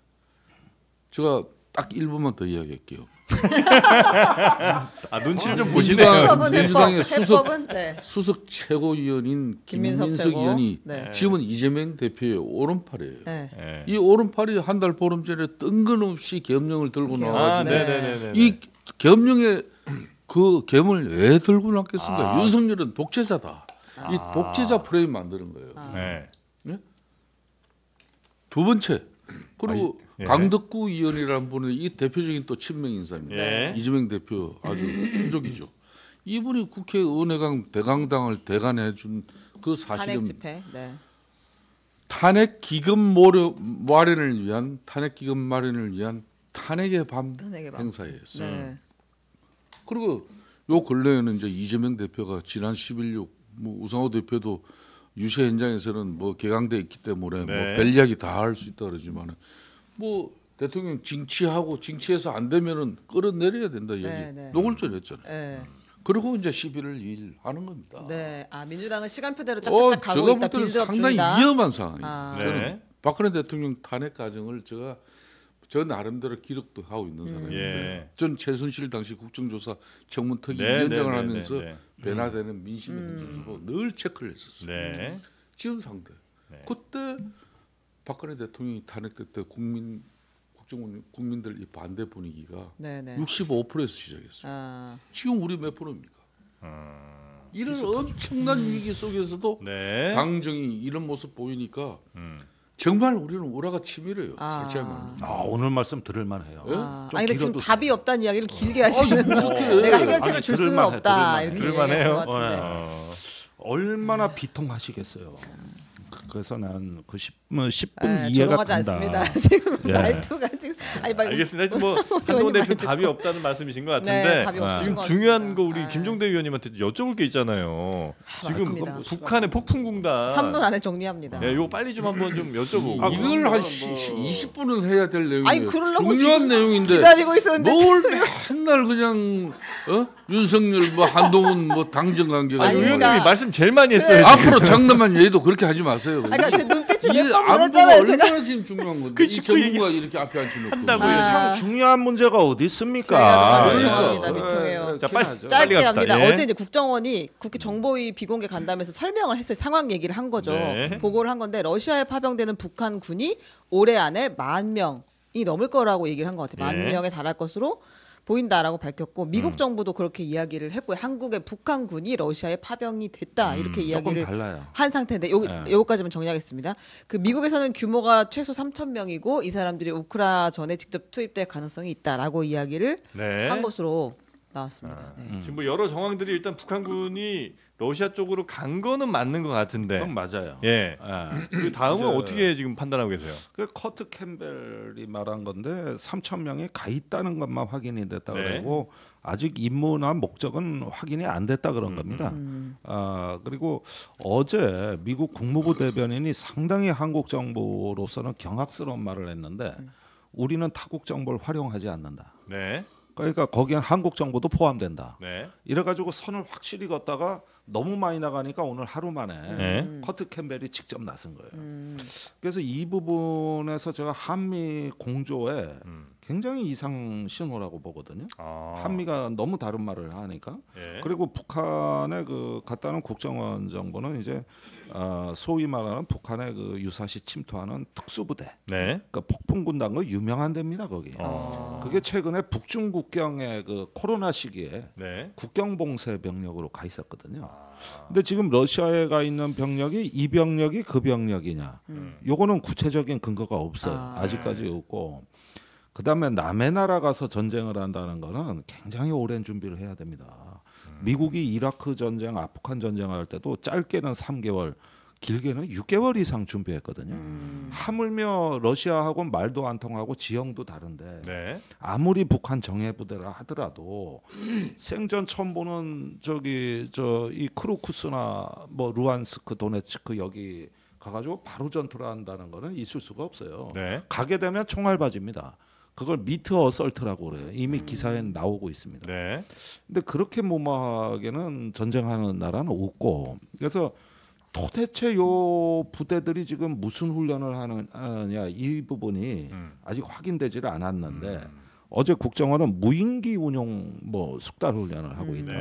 제가 딱 1분만 더 이야기할게요. 눈치를 좀 보시네요. 민주당의 수석 최고위원인 김민석 의원이 지금은 이재명 대표의 오른팔이에요. 이 오른팔이 한 달 보름 전에 뜬금없이 계엄령을 들고 나와가지고 이 계엄령에 그 계엄을 왜 들고 나왔겠습니까? 윤석열은 독재자다. 이 독재자 프레임 만드는 거예요. 두 번째 그리고 강덕구 의원이라는 분은 이 대표적인 또 친명 인사입니다. 이재명 대표 아주 수족이죠. 이분이 국회의원회관 대강당을 대관해 준 그 사실은 탄핵 집회. 탄핵 기금 마련을 위한 탄핵의 밤 행사였어요. 그리고 요 근래에는 이제 이재명 대표가 지난 10.16 뭐 우상호 대표도 유세 현장에서는 뭐 개강돼 있기 때문에 뭐 별 이야기 다 할 수 있다 그러지만은 뭐 대통령 징치하고 징치해서 안 되면은 끌어내려야 된다 얘기 노골적으로 했잖아요. 그리고 이제 11월 2일 하는 겁니다. 네, 민주당은 시간표대로 짝짝짝 가고 있다. 제가 볼 때는 상당히 중이다. 위험한 상황이에요. 저는 박근혜 대통령 탄핵 과정을 저 나름대로 기록도 하고 있는 사람인데 전 최순실 당시 국정조사 청문특위위원장을 하면서 변화되는 민심의 흔적으로 늘 체크를 했었어요. 지금 상대 그때 박근혜 대통령이 탄핵될 때 국민들 이 반대 분위기가 65%에서 시작했어요. 지금 우리 몇 프로입니까? 이런 엄청난 위기 속에서도 당정이 이런 모습 보이니까 정말 우리는 우라가 치밀어요. 솔직히 말하면. 오늘 말씀 들을만해요. 아니 근데 지금 답이 없다는 이야기를 길게 하시면 내가 해결책을 줄 수는 없다. 이렇게 들을만해요. 얼마나 비통하시겠어요. 그래서 난 그 10분 이해가 조롱하지 간다. 않습니다. 지금 말투가 지금 알겠습니다. 뭐 한동훈 대표 답이 없다는 말씀이신 것 같은데 답이 없으신 지금 것 중요한 같습니다. 거 우리 김종대 의원님한테 여쭤볼 게 있잖아요. 지금 맞습니다. 북한의 폭풍공단 3분 안에 정리합니다. 이거 빨리 좀 한번 좀 여쭤보고. 이걸 한 20분은 해야 될 내용이에요. 아니 그러려고 중요한 내용인데 기다리고 있었는데 뭘 맨날 그냥 윤석열 뭐 한동훈 뭐 당정 관계가 의원님이 말씀 제일 많이 했어요. 앞으로 장난만 얘도 그렇게 하지 마세요. 그러니까 제 눈빛을 몇 번 안보가 보냈잖아요. 제가 얼마나 지금 중요한 건데 이 전문가 이렇게 앞에 앉혀놓고 한다고요. 참 중요한 문제가 어디 있습니까? 미통합니다. 미통해요. 자, 빨리 짧게 갑시다. 합니다. 예. 어제 이제 국정원이 국회 정보위 비공개 간담회에서 설명을 했어요. 상황 얘기를 한 거죠. 보고를 한 건데 러시아에 파병되는 북한 군이 올해 안에 10,000명이 넘을 거라고 얘기를 한 것 같아요. 10,000명에 달할 것으로 보인다라고 밝혔고 미국 정부도 그렇게 이야기를 했고요. 한국의 북한 군이 러시아에 파병이 됐다 이렇게 이야기를 달라요. 한 상태인데 요거까지만 정리하겠습니다. 그 미국에서는 규모가 최소 3,000명이고 이 사람들이 우크라전에 직접 투입될 가능성이 있다라고 이야기를 한 것으로 나왔습니다. 지금 뭐 여러 정황들이 일단 북한군이 러시아 쪽으로 간 거는 맞는 것 같은데. 그건 맞아요. 그 다음은 어떻게 지금 판단하고 계세요? 그 커트 캠벨이 말한 건데 3,000명이 가 있다는 것만 확인이 됐다 그러고 아직 임무나 목적은 확인이 안 됐다 그런 겁니다. 그리고 어제 미국 국무부 대변인이 상당히 한국 정부로서는 경악스러운 말을 했는데 우리는 타국 정보를 활용하지 않는다. 그러니까 거기엔 한국 정보도 포함된다. 이래가지고 선을 확실히 걷다가 너무 많이 나가니까 오늘 하루 만에 커트 캠벨이 직접 나선 거예요. 그래서 이 부분에서 제가 한미 공조에 굉장히 이상 신호라고 보거든요. 한미가 너무 다른 말을 하니까. 그리고 북한의 그 갔다는 국정원 정보는 이제 소위 말하는 북한의 그 유사시 침투하는 특수부대. 그러니까 폭풍군단 거 유명한 데입니다 거기. 그게 최근에 북중 국경의 그 코로나 시기에 국경 봉쇄 병력으로 가 있었거든요. 근데 지금 러시아에 가 있는 병력이 이 병력이 그 병력이냐? 요거는 구체적인 근거가 없어요. 아직까지 없고. 그다음에 남의 나라 가서 전쟁을 한다는 거는 굉장히 오랜 준비를 해야 됩니다. 미국이 이라크 전쟁, 아프간 전쟁을 할 때도 짧게는 3개월, 길게는 6개월 이상 준비했거든요. 하물며 러시아하고는 말도 안 통하고 지형도 다른데 아무리 북한 정예부대라 하더라도 생전 처음 보는 이 크루쿠스나 뭐 루안스크, 도네츠크 여기 가가지고 바로 전투를 한다는 거는 있을 수가 없어요. 가게 되면 총알바지입니다. 그걸 미트 어설트라고 그래요. 이미 기사에 나오고 있습니다. 근데 그렇게 무모하게는 전쟁하는 나라는 없고 그래서 도대체 요 부대들이 지금 무슨 훈련을 하느냐 이 부분이 아직 확인되지를 않았는데 어제 국정원은 무인기 운용 뭐 숙달 훈련을 하고 있다.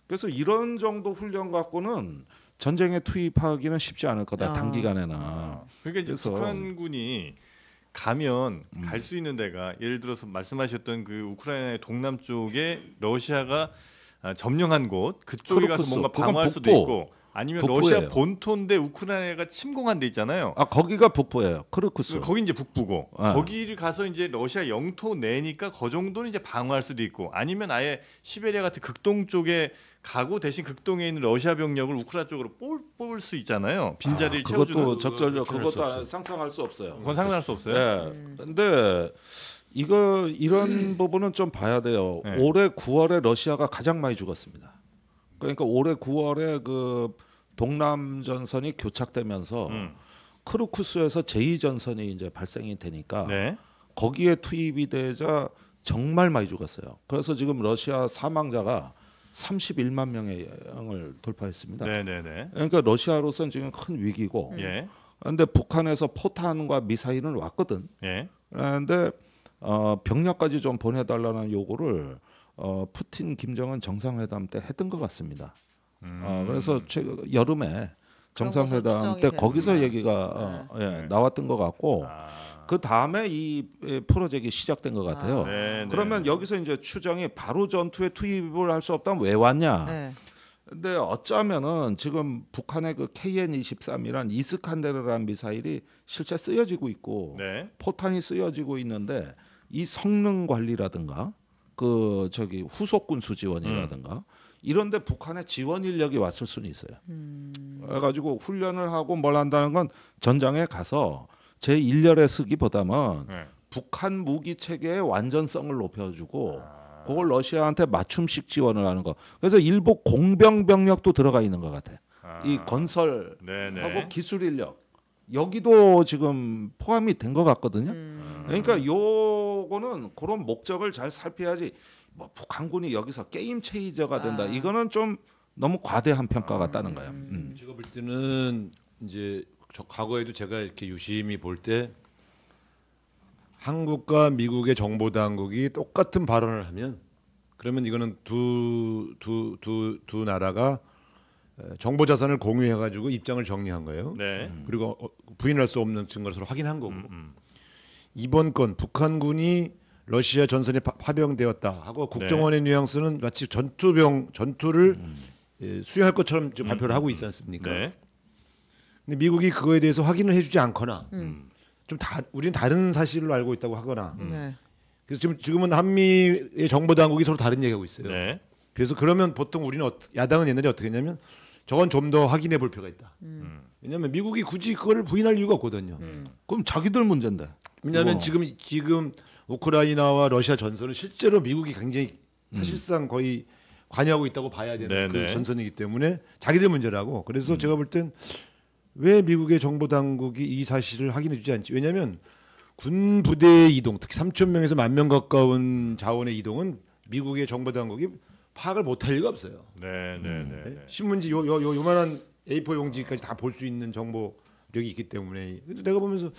그래서 이런 정도 훈련 갖고는 전쟁에 투입하기는 쉽지 않을 거다 단기간에는. 그러니까 이제 북한군이 가면 갈 수 있는 데가 예를 들어서 말씀하셨던 그 우크라이나의 동남쪽에 러시아가 점령한 곳 그쪽에 가서 뭔가 방어할 수도 있고 아니면 북부예요. 러시아 본토인데 우크라이나가 침공한 데 있잖아요. 거기가 북부예요. 크루쿠스. 거기 이제 북부고 거기를 가서 이제 러시아 영토 내니까 그 정도는 이제 방어할 수도 있고 아니면 아예 시베리아 같은 극동 쪽에 가고 대신 극동에 있는 러시아 병력을 우크라 쪽으로 뽑을 수 있잖아요. 빈자리를 채워주는. 그것도 적절적 그것도 상상할 수 없어요. 그건 상상할 수 없어요. 근데 이런 부분은 좀 봐야 돼요. 네. 올해 9월에 러시아가 가장 많이 죽었습니다. 그러니까 올해 9월에 그 동남 전선이 교착되면서 크루쿠스에서 제2전선이 이제 발생이 되니까 네. 거기에 투입이 되자 정말 많이 죽었어요. 그래서 지금 러시아 사망자가 31만 명을 돌파했습니다. 네네네. 그러니까 러시아로서는 지금 큰 위기고. 예. 그런데 북한에서 포탄과 미사일은 왔거든. 예. 그런데 병력까지 좀 보내달라는 요구를 푸틴 김정은 정상회담 때 했던 것 같습니다. 그래서 여름에 정상회담 때 거기서 얘기가 나왔던 것 같고 그 다음에 이 프로젝트가 시작된 것 같아요. 그러면 여기서 이제 추정이 바로 전투에 투입을 할 수 없다면 왜 왔냐? 네. 근데 어쩌면은 지금 북한의 그 KN-23이란 이스칸데르라는 미사일이 실제 쓰여지고 있고 네. 포탄이 쓰여지고 있는데 이 성능 관리라든가 그 저기 후속 군수 지원이라든가 이런데 북한의 지원 인력이 왔을 수는 있어요. 그래가지고 훈련을 하고 뭘 한다는 건 전장에 가서 제 일렬에 쓰기보다는 북한 무기 체계의 완전성을 높여주고 그걸 러시아한테 맞춤식 지원을 하는 거. 그래서 일부 공병 병력도 들어가 있는 것 같아. 이 건설하고 기술 인력 여기도 지금 포함이 된 것 같거든요. 그러니까 요거는 그런 목적을 잘 살펴야지. 뭐 북한군이 여기서 게임 체이저가 된다. 이거는 좀 너무 과대한 평가 같다는 거예요. 제가 볼 때는 이제 저 과거에도 제가 이렇게 유심히 볼 때 한국과 미국의 정보 당국이 똑같은 발언을 하면 그러면 이거는 두 나라가 정보 자산을 공유해 가지고 입장을 정리한 거예요. 네. 그리고 부인할 수 없는 증거를 서로 확인한 거고. 이번 건 북한군이 러시아 전선에 파병되었다 하고 국정원의 뉘앙스는 마치 전투를 수행할 것처럼 지금 발표를 하고 있지 않습니까? 네. 근데 미국이 그거에 대해서 확인을 해주지 않거나 우리는 다른 사실로 알고 있다고 하거나. 그래서 지금은 한미의 정보 당국이 서로 다른 얘기하고 있어요. 네. 그래서 그러면 보통 우리는 야당은 옛날에 어떻게 했냐면 저건 좀 더 확인해 볼 필요가 있다. 왜냐하면 미국이 굳이 그걸 부인할 이유가 없거든요. 그럼 자기들 문제인데. 왜냐하면 지금 우크라이나와 러시아 전선은 실제로 미국이 굉장히 사실상 거의 관여하고 있다고 봐야 되는 그 전선이기 때문에 자기들 문제라고. 그래서 제가 볼 땐 왜 미국의 정보 당국이 이 사실을 확인해 주지 않지? 왜냐하면 군 부대의 이동, 특히 3천 명에서 1만 명 가까운 자원의 이동은 미국의 정보 당국이 파악을 못할 리가 없어요. 네. 신문지 요만한 A4 용지까지 다 볼 수 있는 정보력이 있기 때문에. 그래서 내가 보면서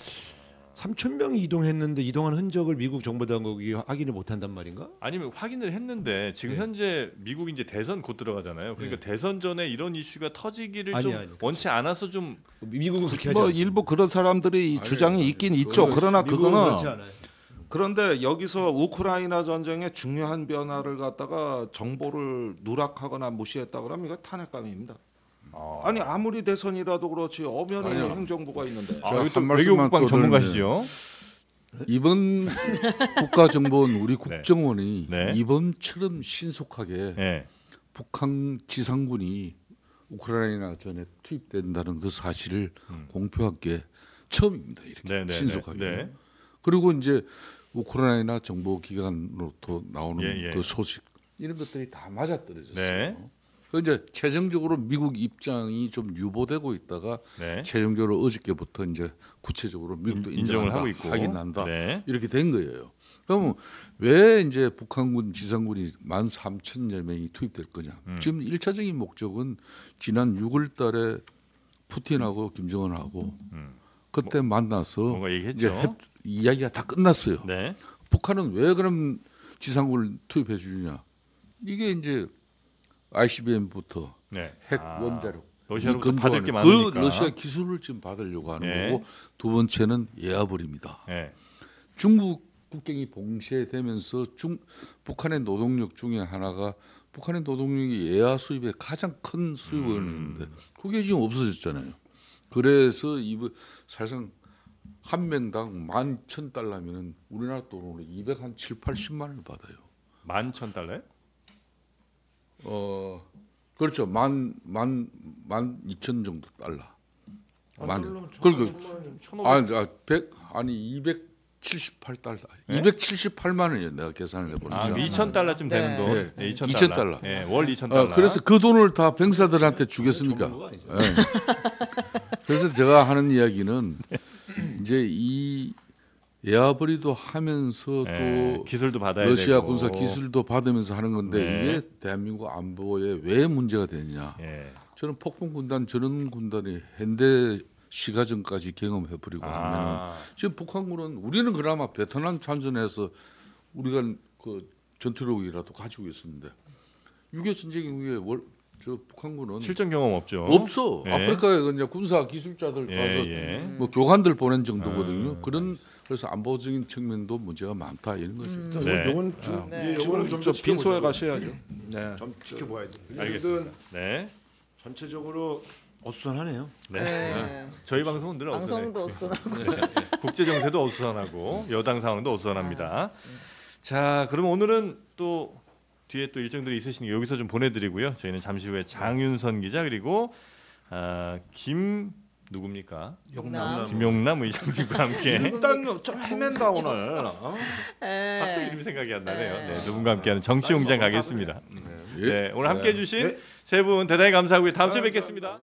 3천 명이 이동했는데 이동한 흔적을 미국 정보 당국이 확인을 못한단 말인가? 아니면 확인을 했는데 지금 현재 미국이 이제 대선 곧 들어가잖아요. 그러니까 대선 전에 이런 이슈가 터지기를 좀 원치 않아서 좀 미국은 그렇게 하지 뭐 않습니다. 일부 그런 사람들이 주장이 있긴 있죠. 그러나 그거는 그런데 여기서 우크라이나 전쟁의 중요한 변화를 갖다가 정보를 누락하거나 무시했다 그러면 이거 탄핵감입니다. 아니 아무리 대선이라도 그렇지 엄연히 행정부가 있는데. 여기 또 외교국방 전문가시죠. 이번 국가정보원 우리 국정원이 이번처럼 신속하게 북한 지상군이 우크라이나 전에 투입된다는 그 사실을 공표한 게 처음입니다. 이렇게 신속하게. 그리고 이제 우크라이나 정보기관으로부터 나오는 그 소식 이런 것들이 다 맞아떨어졌어요. 이제 최종적으로 미국 입장이 좀 유보되고 있다가 최종적으로 어저께부터 이제 구체적으로 미국도 인정을 하고 있고 확인한다 이렇게 된 거예요. 그러면 왜 이제 북한군 지상군이 13,000여 명이 투입될 거냐? 지금 1차적인 목적은 지난 6월달에 푸틴하고 김정은하고 그때 만나서 이제 이야기가 다 끝났어요. 북한은 왜 그럼 지상군을 투입해 주느냐? 이게 이제 ICBM부터 핵 원자력 러시아로부터 받을 게 많으니까 그 러시아 기술을 지금 받으려고 하는 거고 두 번째는 예하벌입니다. 중국 국경이 봉쇄되면서 북한의 노동력 중에 하나가 북한의 노동력이 예하 수입의 가장 큰 수입원이었는데 그게 지금 없어졌잖아요. 그래서 사실상 한 명당 11,000달러면은 우리나라 돈으로 270-80만 원을 받아요. 11,000달러요? 그렇죠. 12,000 정도 달러. 그리고 200 278달러, 278만 원이에요. 내가 계산을 해보니까. 2,000달러쯤 되는 돈. 네. 2,000달러. 네, 월 2,000달러. 그래서 그 돈을 다 병사들한테 주겠습니까? 그래서 제가 하는 이야기는 이제 이 에어버리도 하면서 또 기술도 받아야 러시아 되고. 군사 기술도 받으면서 하는 건데 이게 대한민국 안보에 왜 문제가 되느냐? 저는 폭풍 군단 저런 군단이 현대 시가전까지 경험해버리고 하면은 지금 북한군은 우리는 그나마 베트남 참전해서 우리가 그 전투력이라도 가지고 있었는데 6.25 전쟁 이후에 저 북한군은 실전 경험 없죠. 없어. 아프리카에 그냥 군사 기술자들 가서 뭐 교관들 보낸 정도거든요. 그래서 안보적인 측면도 문제가 많다 이런 거죠. 이건 좀 빈소에 가셔야죠. 좀 지켜봐야죠. 알겠습니다. 네. 전체적으로 어수선하네요. 네. 저희 방송은 늘 방송도 어수선하고 국제 정세도 어수선하고 여당 상황도 어수선합니다. 자, 그럼 오늘은 또 뒤에 또 일정들이 있으시니까 여기서 좀 보내드리고요. 저희는 잠시 후에 장윤선 기자 그리고 누굽니까? 김용남 의장님과 함께 일단 좀 헤맨다 오늘. 갑자기 이름이 생각이 안 나네요. 네, 두 분과 함께하는 정치용장 가겠습니다. 네, 오늘 함께해 주신 세 분 대단히 감사하고요. 다음 주에 뵙겠습니다.